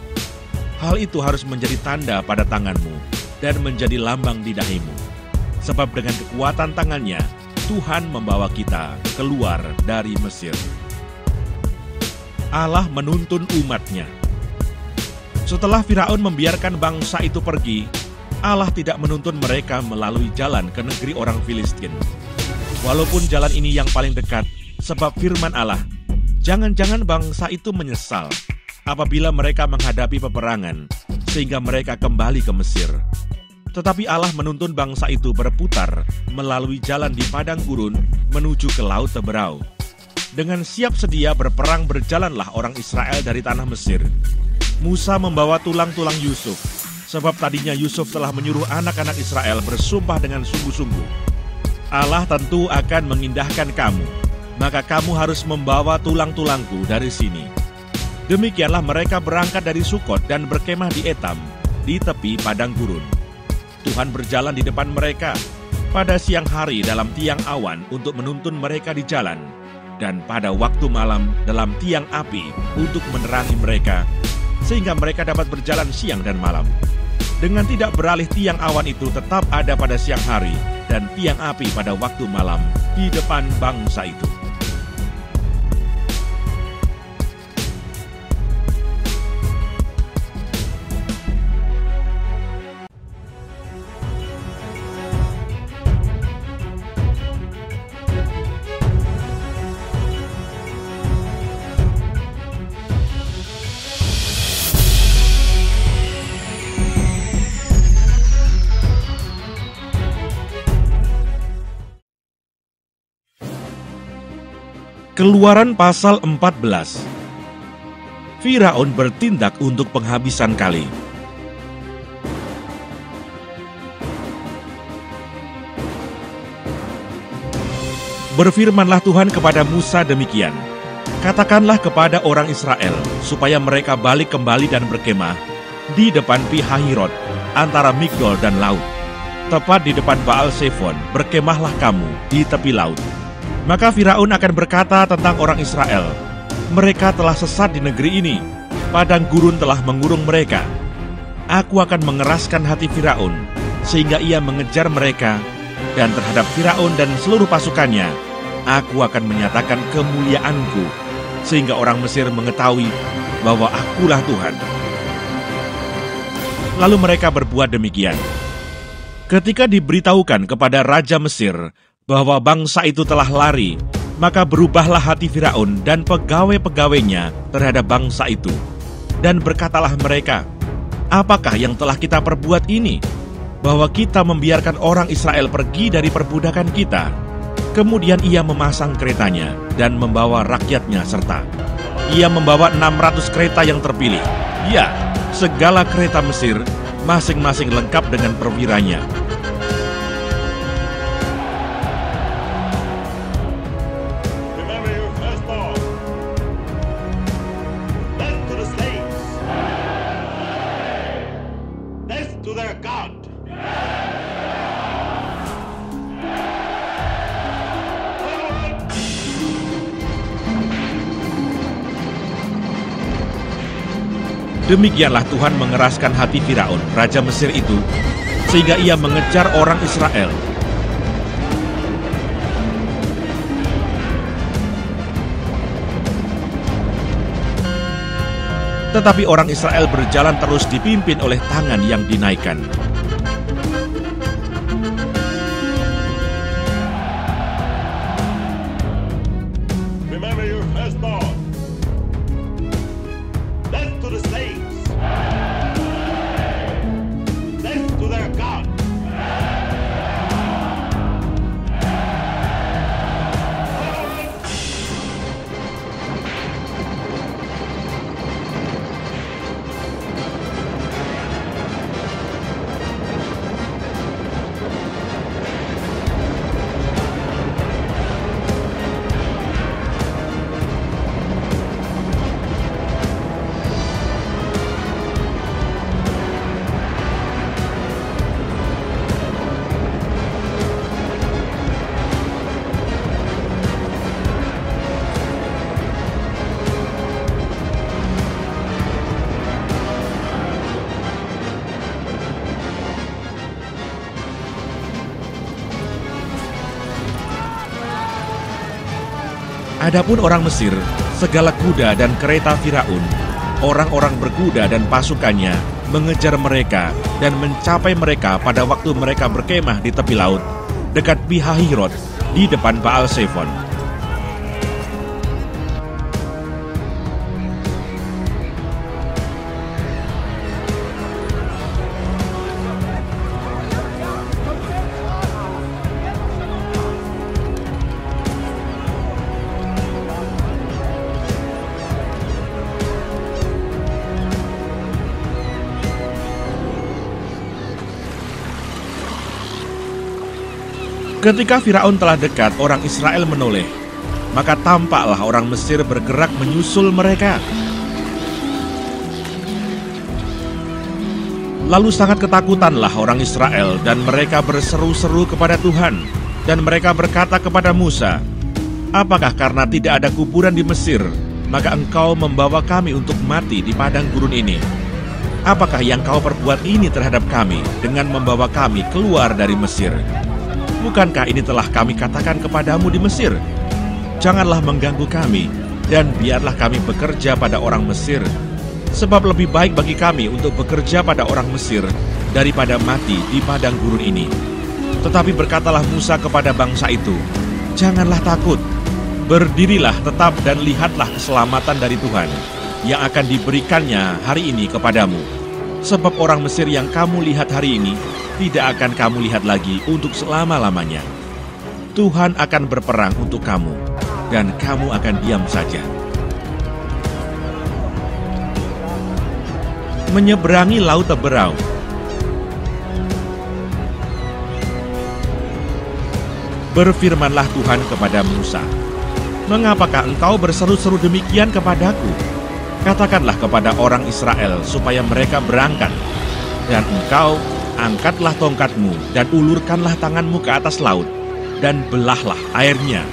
A: Hal itu harus menjadi tanda pada tanganmu dan menjadi lambang di dahimu. Sebab dengan kekuatan tangannya, Tuhan membawa kita keluar dari Mesir. Allah menuntun umat-Nya. Setelah Firaun membiarkan bangsa itu pergi, Allah tidak menuntun mereka melalui jalan ke negeri orang Filistin. Walaupun jalan ini yang paling dekat, sebab firman Allah, jangan-jangan bangsa itu menyesal apabila mereka menghadapi peperangan, sehingga mereka kembali ke Mesir. Tetapi Allah menuntun bangsa itu berputar melalui jalan di padang gurun menuju ke Laut Teberau. Dengan siap sedia berperang berjalanlah orang Israel dari tanah Mesir. Musa membawa tulang-tulang Yusuf, sebab tadinya Yusuf telah menyuruh anak-anak Israel bersumpah dengan sungguh-sungguh. Allah tentu akan mengindahkan kamu, maka kamu harus membawa tulang-tulangku dari sini. Demikianlah mereka berangkat dari Sukot dan berkemah di Etam, di tepi padang gurun. Tuhan berjalan di depan mereka pada siang hari dalam tiang awan untuk menuntun mereka di jalan, dan pada waktu malam dalam tiang api untuk menerangi mereka, sehingga mereka dapat berjalan siang dan malam. Dengan tidak beralih, tiang awan itu tetap ada pada siang hari dan tiang api pada waktu malam di depan bangsa itu. Keluaran pasal 14. Firaun bertindak untuk penghabisan kali. Berfirmanlah Tuhan kepada Musa demikian, katakanlah kepada orang Israel, supaya mereka balik kembali dan berkemah di depan Pi-hahirot, antara Migdol dan laut. Tepat di depan Baal-Zephon, berkemahlah kamu di tepi laut. Maka Firaun akan berkata tentang orang Israel, mereka telah sesat di negeri ini, padang gurun telah mengurung mereka. Aku akan mengeraskan hati Firaun, sehingga ia mengejar mereka, dan terhadap Firaun dan seluruh pasukannya, aku akan menyatakan kemuliaanku, sehingga orang Mesir mengetahui bahwa akulah Tuhan. Lalu mereka berbuat demikian. Ketika diberitahukan kepada Raja Mesir bahwa bangsa itu telah lari, maka berubahlah hati Firaun dan pegawai-pegawainya terhadap bangsa itu. Dan berkatalah mereka, apakah yang telah kita perbuat ini? Bahwa kita membiarkan orang Israel pergi dari perbudakan kita. Kemudian ia memasang keretanya dan membawa rakyatnya serta. Ia membawa 600 kereta yang terpilih. Ya, segala kereta Mesir, masing-masing lengkap dengan perwiranya. Demikianlah Tuhan mengeraskan hati Firaun, Raja Mesir itu, sehingga ia mengejar orang Israel. Tetapi orang Israel berjalan terus dipimpin oleh tangan yang dinaikkan.
B: Remember your firstborn. Death to the slaves. Death to their God.
A: Adapun orang Mesir, segala kuda dan kereta Firaun, orang-orang berkuda dan pasukannya mengejar mereka dan mencapai mereka pada waktu mereka berkemah di tepi laut, dekat Pihahirot, di depan Baal Zephon. Ketika Firaun telah dekat, orang Israel menoleh. Maka tampaklah orang Mesir bergerak menyusul mereka. Lalu sangat ketakutanlah orang Israel dan mereka berseru-seru kepada Tuhan. Dan mereka berkata kepada Musa, "Apakah karena tidak ada kuburan di Mesir, maka engkau membawa kami untuk mati di padang gurun ini? Apakah yang kau perbuat ini terhadap kami dengan membawa kami keluar dari Mesir? Bukankah ini telah kami katakan kepadamu di Mesir? Janganlah mengganggu kami, dan biarlah kami bekerja pada orang Mesir. Sebab lebih baik bagi kami untuk bekerja pada orang Mesir daripada mati di padang gurun ini." Tetapi berkatalah Musa kepada bangsa itu, "Janganlah takut, berdirilah tetap dan lihatlah keselamatan dari Tuhan yang akan diberikannya hari ini kepadamu. Sebab orang Mesir yang kamu lihat hari ini tidak akan kamu lihat lagi untuk selama-lamanya. Tuhan akan berperang untuk kamu, dan kamu akan diam saja." Menyeberangi Laut Teberau. Berfirmanlah Tuhan kepada Musa, "Mengapakah engkau berseru-seru demikian kepadaku? Katakanlah kepada orang Israel supaya mereka berangkat, dan engkau angkatlah tongkatmu dan ulurkanlah tanganmu ke atas laut, dan belahlah airnya.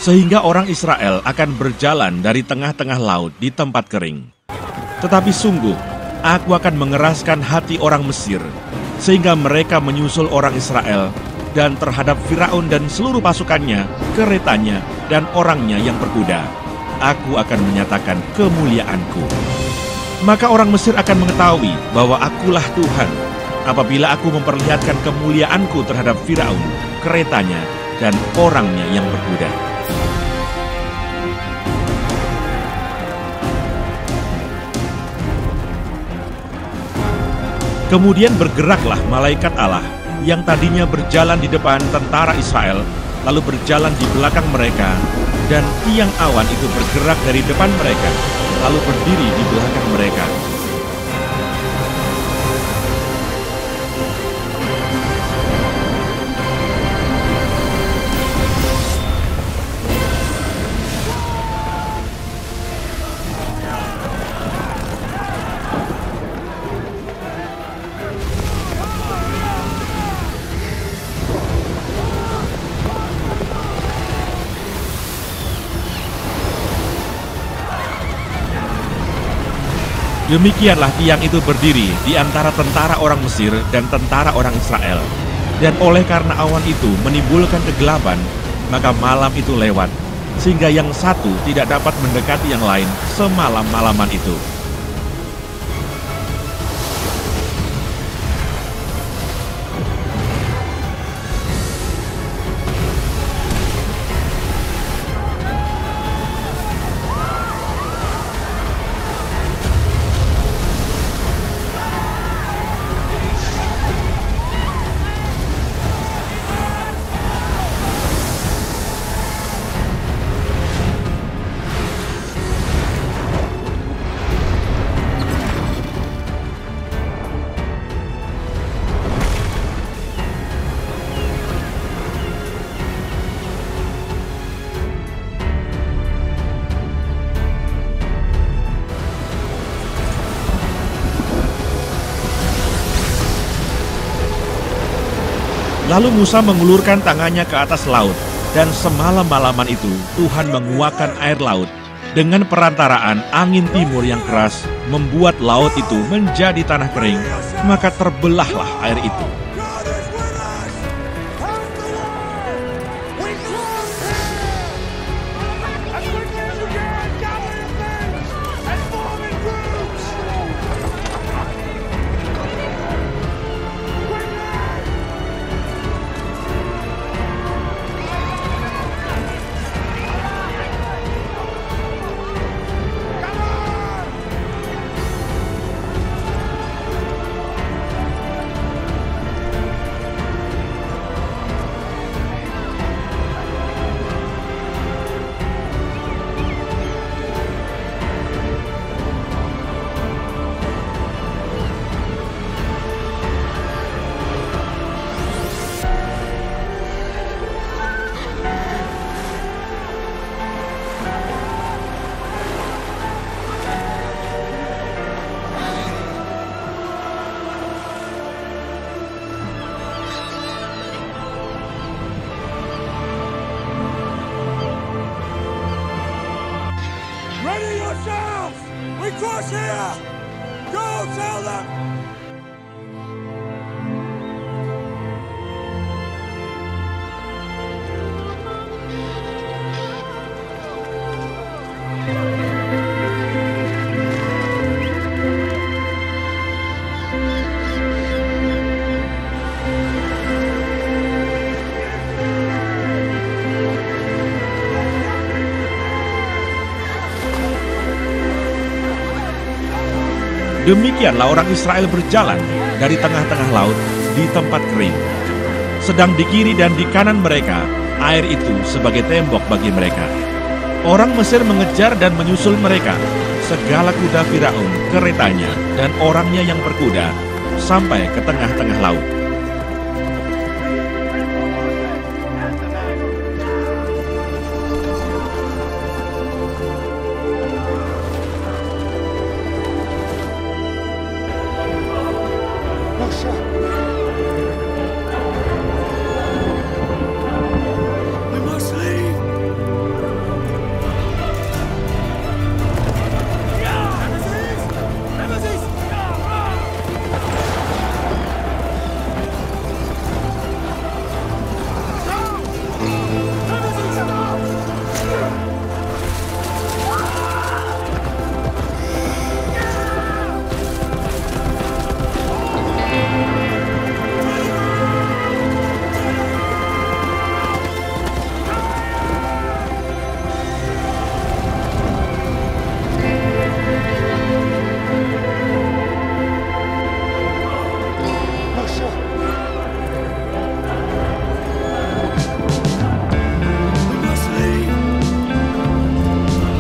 A: Sehingga orang Israel akan berjalan dari tengah-tengah laut di tempat kering. Tetapi sungguh, aku akan mengeraskan hati orang Mesir, sehingga mereka menyusul orang Israel, dan terhadap Firaun dan seluruh pasukannya, keretanya, dan orangnya yang berkuda, aku akan menyatakan kemuliaanku. Maka orang Mesir akan mengetahui bahwa akulah Tuhan, apabila aku memperlihatkan kemuliaanku terhadap Firaun, keretanya, dan orangnya yang berkuda." Kemudian bergeraklah malaikat Allah yang tadinya berjalan di depan tentara Israel, lalu berjalan di belakang mereka, dan tiang awan itu bergerak dari depan mereka, lalu berdiri di belakang mereka. Demikianlah tiang itu berdiri di antara tentara orang Mesir dan tentara orang Israel. Dan oleh karena awan itu menimbulkan kegelapan, maka malam itu lewat, sehingga yang satu tidak dapat mendekati yang lain semalam-malaman itu. Lalu Musa mengulurkan tangannya ke atas laut, dan semalam-malaman itu Tuhan menguakkan air laut dengan perantaraan angin timur yang keras, membuat laut itu menjadi tanah kering, maka terbelahlah air itu.
C: We cross here! Go, tell them!
A: Demikianlah orang Israel berjalan dari tengah-tengah laut di tempat kering. Sedang di kiri dan di kanan mereka, air itu sebagai tembok bagi mereka. Orang Mesir mengejar dan menyusul mereka, segala kuda Firaun, keretanya, dan orangnya yang berkuda, sampai ke tengah-tengah laut.
C: We must leave!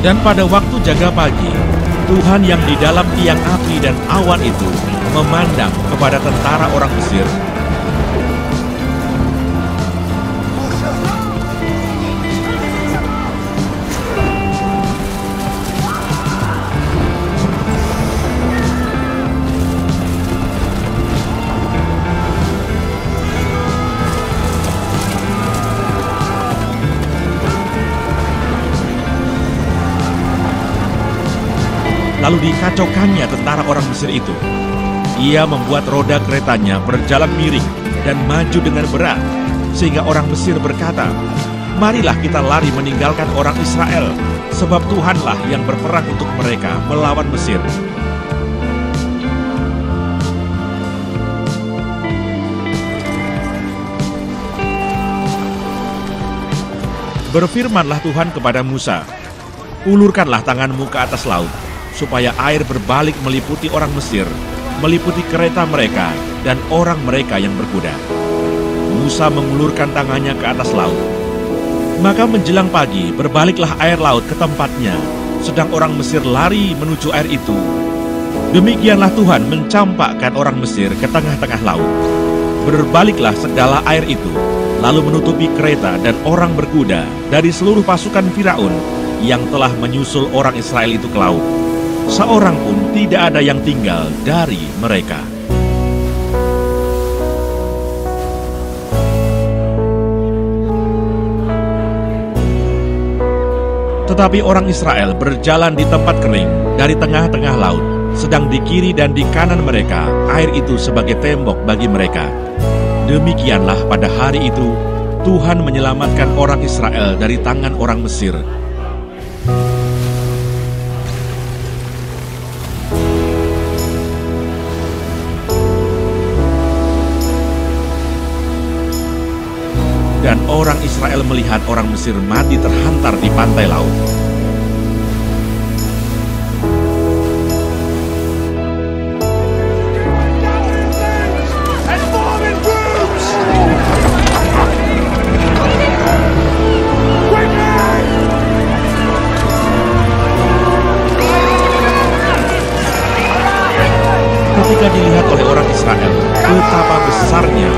A: Dan pada waktu jaga pagi, Tuhan yang di dalam tiang api dan awan itu memandang kepada tentara orang Mesir. Lalu dikacaukannya tentara orang Mesir itu. Ia membuat roda keretanya berjalan miring dan maju dengan berat, sehingga orang Mesir berkata, "Marilah kita lari meninggalkan orang Israel, sebab Tuhanlah yang berperang untuk mereka melawan Mesir." Berfirmanlah Tuhan kepada Musa, "Ulurkanlah tanganmu ke atas laut, supaya air berbalik meliputi orang Mesir, meliputi kereta mereka dan orang mereka yang berkuda." Musa mengulurkan tangannya ke atas laut. Maka menjelang pagi berbaliklah air laut ke tempatnya, sedang orang Mesir lari menuju air itu. Demikianlah Tuhan mencampakkan orang Mesir ke tengah-tengah laut. Berbaliklah segala air itu, lalu menutupi kereta dan orang berkuda dari seluruh pasukan Firaun yang telah menyusul orang Israel itu ke laut. Seorang pun tidak ada yang tinggal dari mereka. Tetapi orang Israel berjalan di tempat kering dari tengah-tengah laut, sedang di kiri dan di kanan mereka, air itu sebagai tembok bagi mereka. Demikianlah pada hari itu, Tuhan menyelamatkan orang Israel dari tangan orang Mesir. Dan orang Israel melihat orang Mesir mati terhantar di pantai laut. Ketika dilihat oleh orang Israel betapa besarnya